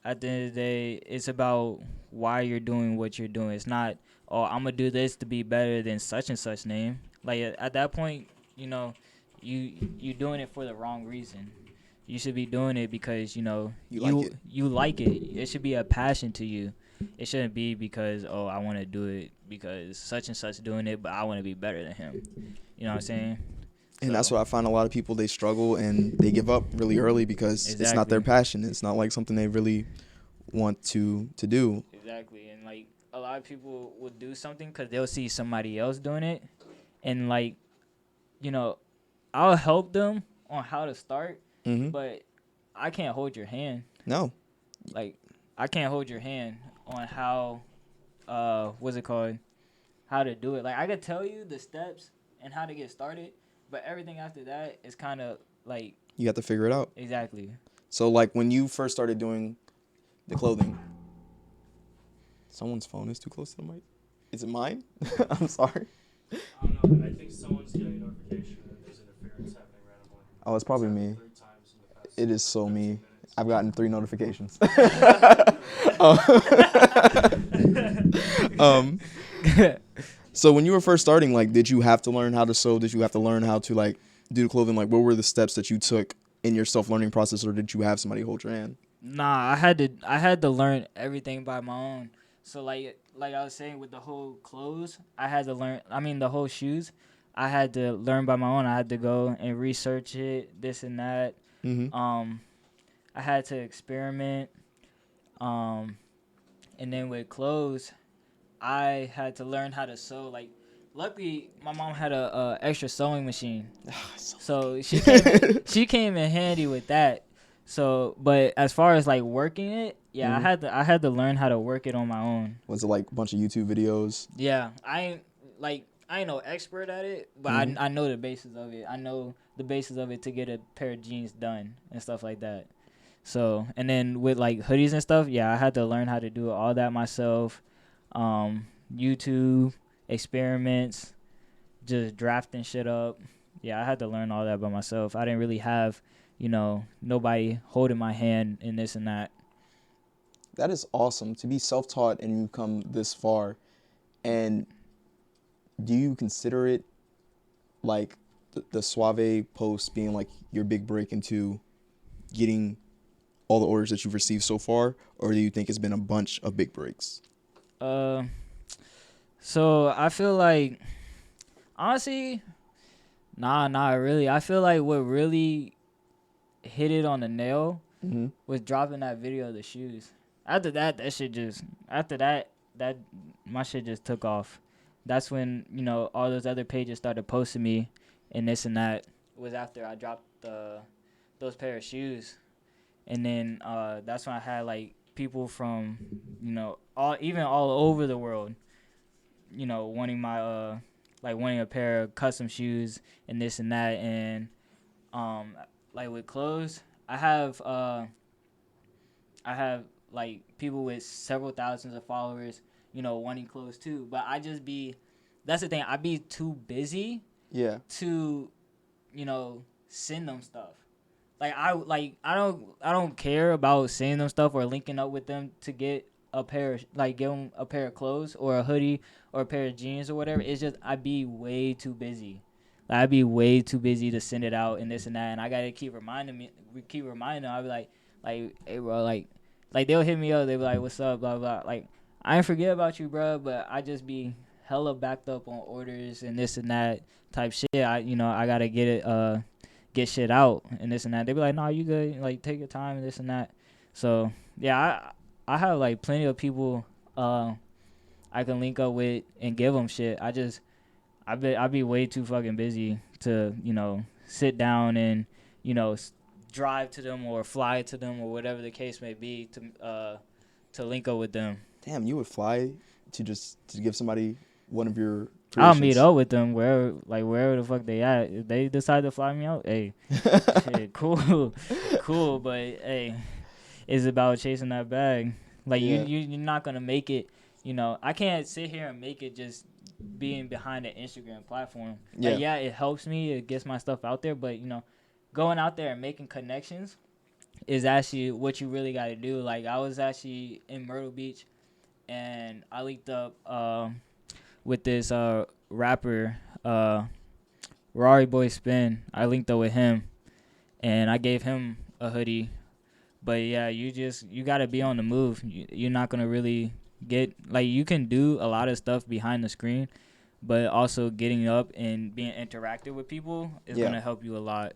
at the end of the day, it's about why you're doing what you're doing. It's not, oh, I'm going to do this to be better than such and such name. Like, at that point, you're doing it for the wrong reason. You should be doing it because, you like it. It should be a passion to you. It shouldn't be because, oh, I want to do it because such and such doing it, but I want to be better than him. You know what I'm saying? And that's why I find a lot of people, they struggle and they give up really early because it's not their passion. It's not like something they really want to do. Exactly. And like a lot of people will do something because they'll see somebody else doing it. And like, I'll help them on how to start, but I can't hold your hand. No. Like, I can't hold your hand on how, what's it called? How to do it. Like, I could tell you the steps and how to get started. But everything after that is kind of like... You have to figure it out. Exactly. So, like, when you first started doing the clothing... Someone's phone is too close to the mic. Is it mine? I'm sorry. I don't know. I think someone's getting a notification that there's interference happening randomly. Oh, it's probably me. It is so me. Minutes. I've gotten 3 notifications. So when you were first starting, like, did you have to learn how to sew? Did you have to learn how to, like, do the clothing? Like, what were the steps that you took in your self-learning process, or did you have somebody hold your hand? Nah, I had to learn everything by my own. So like I was saying with the whole clothes, I had to learn. I mean the whole shoes, I had to learn by my own. I had to go and research it, this and that. Mm-hmm. I had to experiment. Um, and then with clothes, I had to learn how to sew. Like, luckily, my mom had a extra sewing machine, so she came in handy with that. So, but as far as like working it, yeah, Mhm. I had to learn how to work it on my own. Was it like a bunch of YouTube videos? Yeah, I ain't no expert at it, but Mhm. I know the basis of it. I know the basis of it to get a pair of jeans done and stuff like that. So, and then with like hoodies and stuff, yeah, I had to learn how to do all that myself. YouTube experiments, just drafting shit up. Yeah, I had to learn all that by myself. I didn't really have, nobody holding my hand in this and that. That is awesome to be self-taught and you come this far. And do you consider it like the Suave post being like your big break into getting all the orders that you've received so far, or do you think it's been a bunch of big breaks? Uh, so I feel like honestly, nah, not really. I feel like what really hit it on the nail Mm-hmm. was dropping that video of the shoes. After that, that my shit just took off. That's when all those other pages started posting me, and this and that. It was after I dropped those pair of shoes, and then that's when I had like people from all over the world, wanting my wanting a pair of custom shoes and this and that, and like with clothes, I have like people with several thousands of followers, wanting clothes too. But that's the thing. I be too busy Yeah. to, send them stuff. I don't care about sending them stuff or linking up with them to get give them a pair of clothes or a hoodie or a pair of jeans or whatever. It's just I be way too busy. I'd be way too busy to send it out and this and that, and I gotta keep reminding them. I'll be like, hey bro, like they'll hit me up. They be like, what's up, blah blah. Like I ain't forget about you, bro, but I just be hella backed up on orders and this and that type shit. I gotta get shit out and this and that. They be like, nah, you good. Like take your time and this and that. So yeah, I have like plenty of people I can link up with and give them shit. I be way too fucking busy to sit down and drive to them or fly to them or whatever the case may be to link up with them. Damn, you would fly to give somebody one of your I'll creations? meet up with them wherever the fuck they at. If they decide to fly me out, hey, shit, cool, cool. But hey, it's about chasing that bag. Like Yeah. you're not gonna make it. I can't sit here and make it just being behind an Instagram platform. Like, yeah, it helps me. It gets my stuff out there. But going out there and making connections is actually what you really got to do. Like I was actually in Myrtle Beach, and I linked up with this rapper, Rari Boy Spin. I linked up with him, and I gave him a hoodie. But yeah, you gotta be on the move. You're not gonna really get you can do a lot of stuff behind the screen, but also getting up and being interactive with people is gonna help you a lot.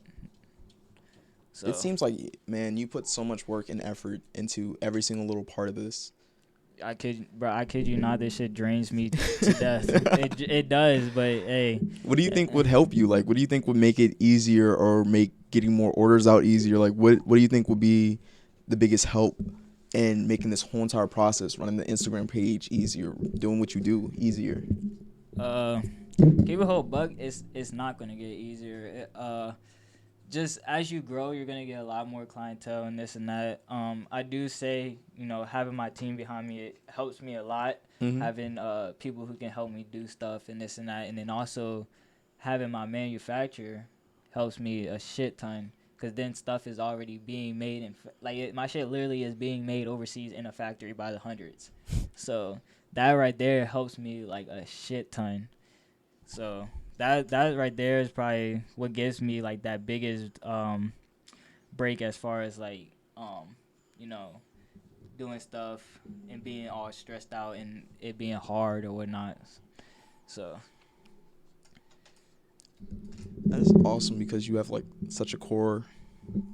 So It seems like, man, you put so much work and effort into every single little part of this. I kid you not, this shit drains me to death. It does, but hey. What do you think would help you? Like, what do you think would make it easier or make getting more orders out easier? Like, what do you think would be the biggest help in making this whole entire process, running the Instagram page easier, doing what you do easier? Keep a whole buck. It's not gonna get easier. Just as you grow, you're gonna get a lot more clientele and this and that. I do say, having my team behind me, it helps me a lot. Mm-hmm. Having people who can help me do stuff and this and that, and then also having my manufacturer helps me a shit ton. Cause then stuff is already being made and my shit literally is being made overseas in a factory by the hundreds. So that right there helps me like a shit ton. So that right there is probably what gives me like that biggest break as far as like you know, doing stuff and being all stressed out and it being hard or whatnot. So That's awesome because you have like such a core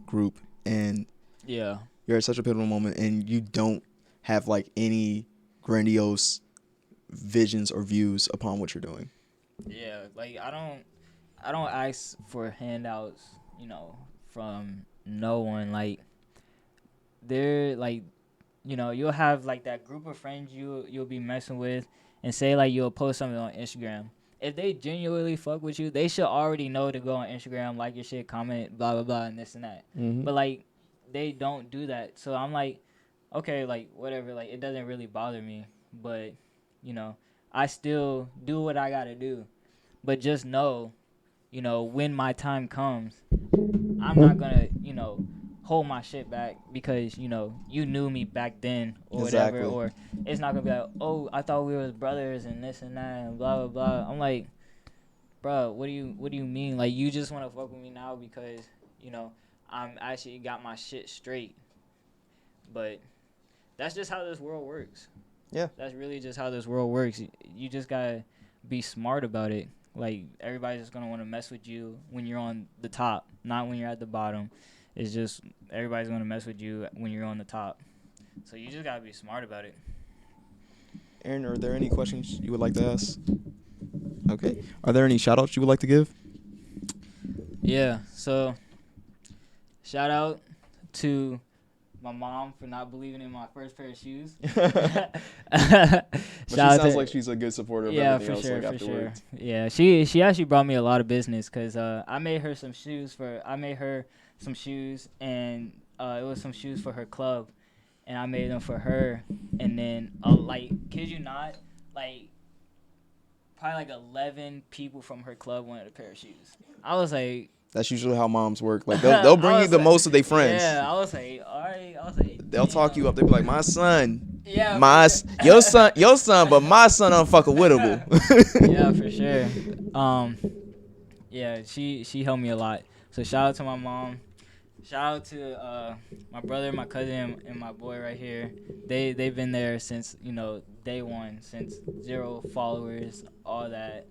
group and yeah, you're at such a pivotal moment and you don't have like any grandiose visions or views upon what you're doing. yeah. Like I don't ask for handouts, you know, from no one. Like they're like, you know, you'll have like that group of friends you'll be messing with, and say like you'll post something on Instagram. If they genuinely fuck with you, they should already know to go on Instagram, like your shit, comment, blah blah blah, and this and that. Mm-hmm. But like they don't do that, so I'm like, okay, like whatever, like it doesn't really bother me. But you know, I still do what I gotta do. But just know, you know, when my time comes, I'm not gonna, you know, hold my shit back because, you know, you knew me back then or whatever. Exactly. Or it's not gonna be like, oh, I thought we were brothers and this and that and blah blah blah. I'm like, bro, what do you mean? Like you just wanna fuck with me now because, you know, I'm actually got my shit straight. But that's just how this world works. Yeah. That's really just how this world works. You just gotta be smart about it. Like everybody's just gonna want to mess with you when you're on the top, not when you're at the bottom. It's just everybody's gonna mess with you when you're on the top. So you just gotta be smart about it. Aaron, are there any questions you would like to ask? Okay. Are there any shout outs you would like to give? Yeah. So shout out to my mom for not believing in my first pair of shoes. But she Shout out sounds to- like she's a good supporter of yeah, everything for else sure, like for afterwards. sure. Yeah, she actually brought me a lot of business because I made her some shoes and it was some shoes for her club, and I made them for her, and then like kid you not, like probably like 11 people from her club wanted a pair of shoes. I was like, That's usually how moms work. Like they'll bring you the most of their friends. yeah, I was like, all right, I was like, They'll talk you up. They'll be like, my son, yeah, your son, but my son unfuckable. yeah, for sure. Yeah, she helped me a lot. So shout out to my mom. Shout out to my brother, my cousin, and my boy right here. They've been there since, you know, day one, since 0 followers, all that.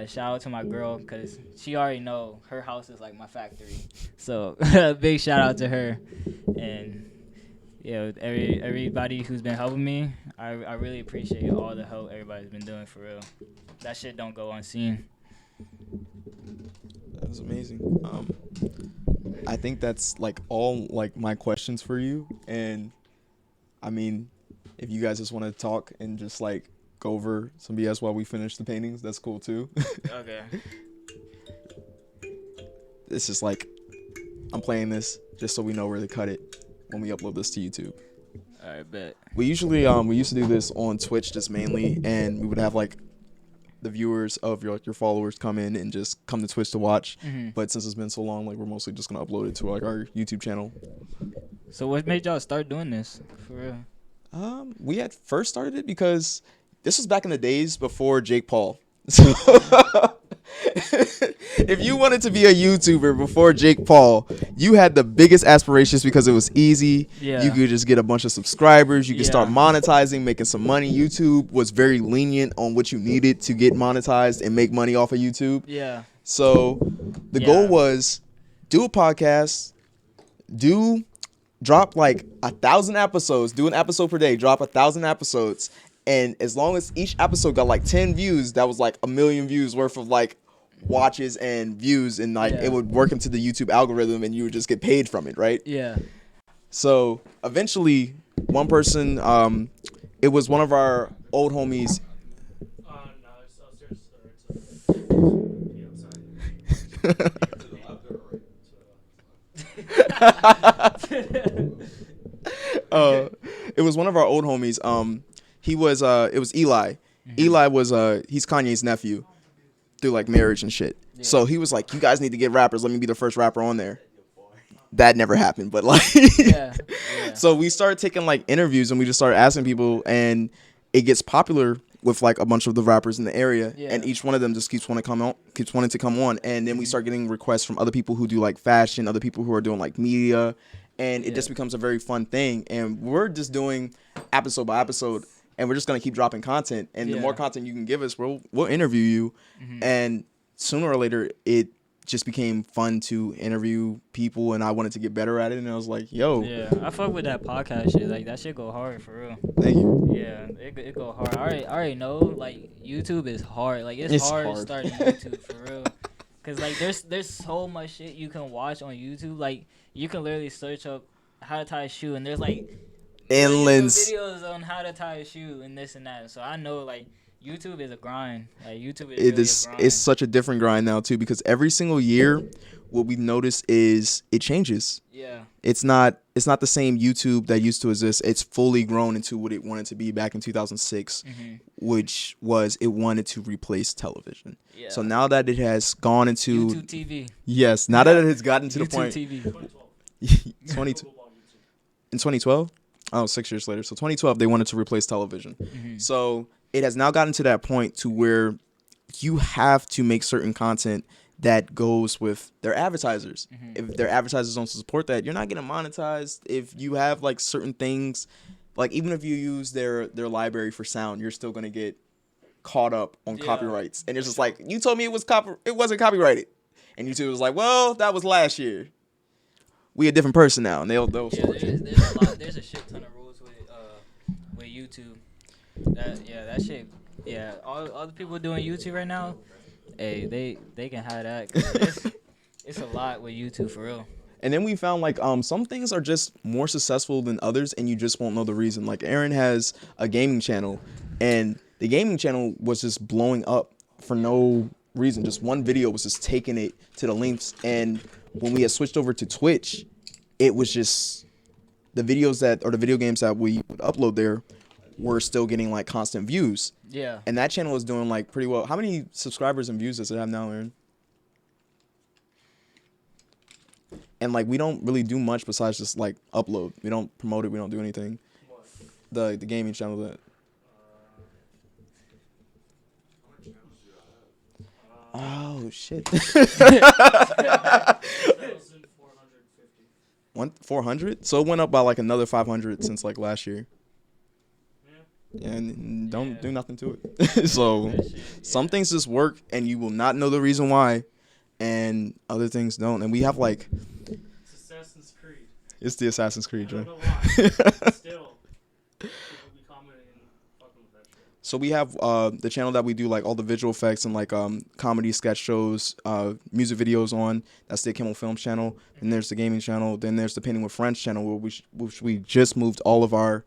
Shout out to my girl because she already know her house is like my factory. So big shout out to her. And yeah, everybody who's been helping me, I really appreciate all the help everybody's been doing for real. That shit don't go unseen. That was amazing. I think that's like all like my questions for you. And I mean, if you guys just want to talk and just like go over some BS while we finish the paintings, that's cool too. Okay. It's just like I'm playing this just so we know where to cut it when we upload this to YouTube. All right, bet. We usually we used to do this on Twitch just mainly, and we would have like the viewers of your followers come in and just come to Twitch to watch. Mm-hmm. But since it's been so long, like we're mostly just gonna upload it to like our YouTube channel. So what made y'all start doing this for real? We had first started it because this was back in the days before Jake Paul. So if you wanted to be a YouTuber before Jake Paul, you had the biggest aspirations because it was easy. Yeah. You could just get a bunch of subscribers. You could start Yeah. monetizing, making some money. YouTube was very lenient on what you needed to get monetized and make money off of YouTube. Yeah. So the goal was do a podcast, drop like 1,000 episodes, do an episode per day, drop 1,000 episodes. And as long as each episode got like 10 views, that was like 1 million views worth of like watches and views. And like it would work into the YouTube algorithm and you would just get paid from it, right? Yeah. So eventually one person, it was one of our old homies. No, it's upstairs. It was one of our old homies. It was Eli. Mm-hmm. Eli was he's Kanye's nephew through like marriage and shit. Yeah. So he was like, you guys need to get rappers. Let me be the first rapper on there. That never happened, but like So we started taking like interviews and we just started asking people, and it gets popular with like a bunch of the rappers in the area, Yeah. and each one of them just keeps wanting to come on, and then we start getting requests from other people who do like fashion, other people who are doing like media, and it just becomes a very fun thing. And we're just doing episode by episode, and we're just gonna keep dropping content. And the more content you can give us, we'll interview you, and sooner or later it just became fun to interview people, and I wanted to get better at it, and I was like, yo. Yeah, I fuck with that podcast shit. Like, that shit go hard, for real. Thank you. Yeah, it go hard. I already know, like, YouTube is hard. Like, it's hard starting YouTube, for real. Because, like, there's so much shit you can watch on YouTube. Like, you can literally search up how to tie a shoe, and there's, like, endless videos on how to tie a shoe and this and that. So I know, like, YouTube is a grind. Like, YouTube is really a grind. It's such a different grind now too, because every single year what we've noticed is it changes. Yeah. It's not the same YouTube that used to exist. It's fully grown into what it wanted to be back in 2006, which was it wanted to replace television. Yeah. So now that it has gone into YouTube TV. Yes, now that it has gotten to the point. TV. 22 in 2012? Oh, 6 years later. So 2012 they wanted to replace television. So it has now gotten to that point to where you have to make certain content that goes with their advertisers. If their advertisers don't support that, you're not getting monetized. If you have like certain things, like even if you use their library for sound, you're still gonna get caught up on copyrights. And it's just like, you told me it wasn't copyrighted, and YouTube was like, well, that was last year. We a different person now, and they'll support you. There's a shit ton of rules with YouTube. That shit. Yeah, all the people doing YouTube right now, hey, they can have that. 'Cause it's a lot with YouTube, for real. And then we found like some things are just more successful than others, and you just won't know the reason. Like Aaron has a gaming channel, and the gaming channel was just blowing up for no reason. Just one video was just taking it to the lengths. And when we had switched over to Twitch, it was just the videos the video games that we would upload there were still getting like constant views. Yeah. And that channel is doing like pretty well. How many subscribers and views does it have now, Aaron? And like we don't really do much besides just like upload. We don't promote it. We don't do anything. The gaming channel that. Oh shit. 400. So it went up by like another 500 since like last year. And don't do nothing to it. So some things just work and you will not know the reason why, and other things don't. And we have like It's Assassin's Creed. It's the Assassin's Creed, I right? don't know why. Still, people be commenting and fucking with that shit. So we have the channel that we do like all the visual effects and like comedy sketch shows, music videos on. That's the Kimmel Films channel. Then there's the gaming channel. Then there's the Painting with Friends channel, which we just moved all of our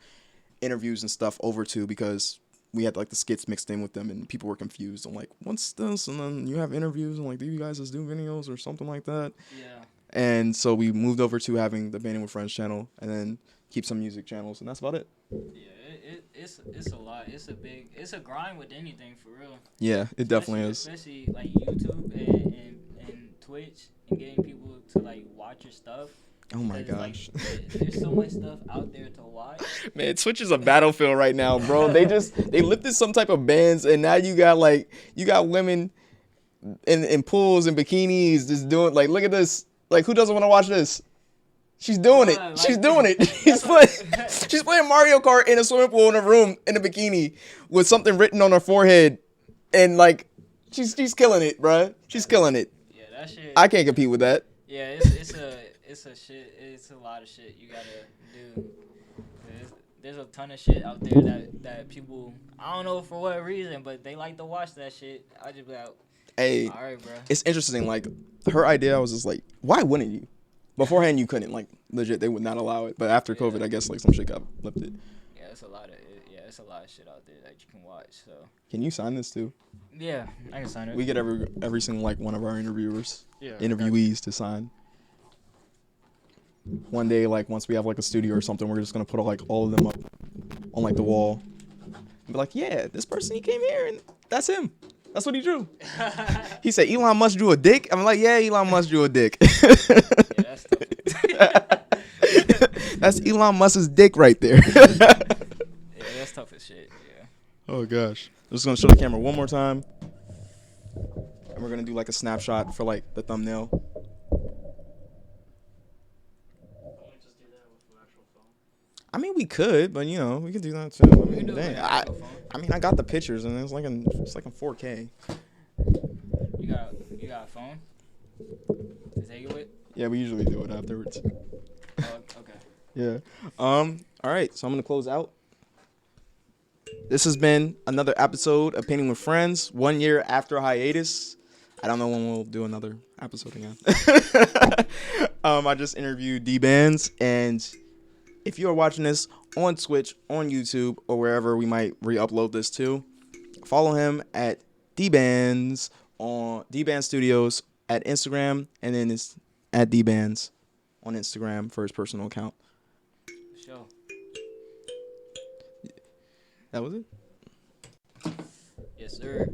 interviews and stuff over to, because we had like the skits mixed in with them and people were confused. I'm like, what's this? And then you have interviews and like, do you guys just do videos or something like that? Yeah. And so we moved over to having the Painting with Friends channel and then keep some music channels, and that's about it. Yeah, it's a lot. It's a grind with anything, for real. Yeah, it definitely is. Especially like YouTube and Twitch, and getting people to like watch your stuff. Oh my gosh. Like, there's so much stuff out there to watch. Man, Twitch is a battlefield right now, bro. They lifted some type of bans, and now you got women in pools and bikinis just doing, like, look at this. Like, who doesn't want to watch this? She's doing it. Like, She's doing it. She's playing Mario Kart in a swimming pool in a room in a bikini with something written on her forehead, and like she's killing it, bro. She's killing it. Yeah, that shit. I can't compete with that. Yeah, it's a lot of shit you gotta do. There's a ton of shit out there that people, I don't know for what reason, but they like to watch that shit. I just be like, hey, all right, bro. It's interesting. Like her idea, I was just like, why wouldn't you? Beforehand, you couldn't. Like legit, they would not allow it. But after COVID, I guess like some shit got lifted. Yeah, it's a lot of shit out there that you can watch. So. Can you sign this too? Yeah, I can sign it. We get every single like one of our Yeah, interviewees to sign. One day, like once we have like a studio or something, we're just gonna put like all of them up on like the wall. And be like, yeah, this person, he came here and that's him. That's what he drew. He said Elon Musk drew a dick. I'm like, yeah, Elon Musk drew a dick. Yeah, that's tough. That's Elon Musk's dick right there. Yeah, that's tough as shit. Yeah. Oh gosh. I'm just gonna show the camera one more time. And we're gonna do like a snapshot for like the thumbnail. Why don't we just do that with an actual phone? I mean, we could, but you know, we could do that too. I We mean, can do it dang, with an actual phone. I mean, I got the pictures and it's like in 4K. You got a phone to take it with? Yeah, we usually do it afterwards. Oh, okay. Yeah. All right. So I'm gonna close out. This has been another episode of Painting with Friends. 1 year after hiatus. I don't know when we'll do another episode again. I just interviewed D Bandz, and if you are watching this on Twitch, on YouTube, or wherever we might re-upload this to, follow him at D Bandz on D Bandz Studios at Instagram, and then it's at D Bandz on Instagram for his personal account. Sure. That was it? Yes, sir.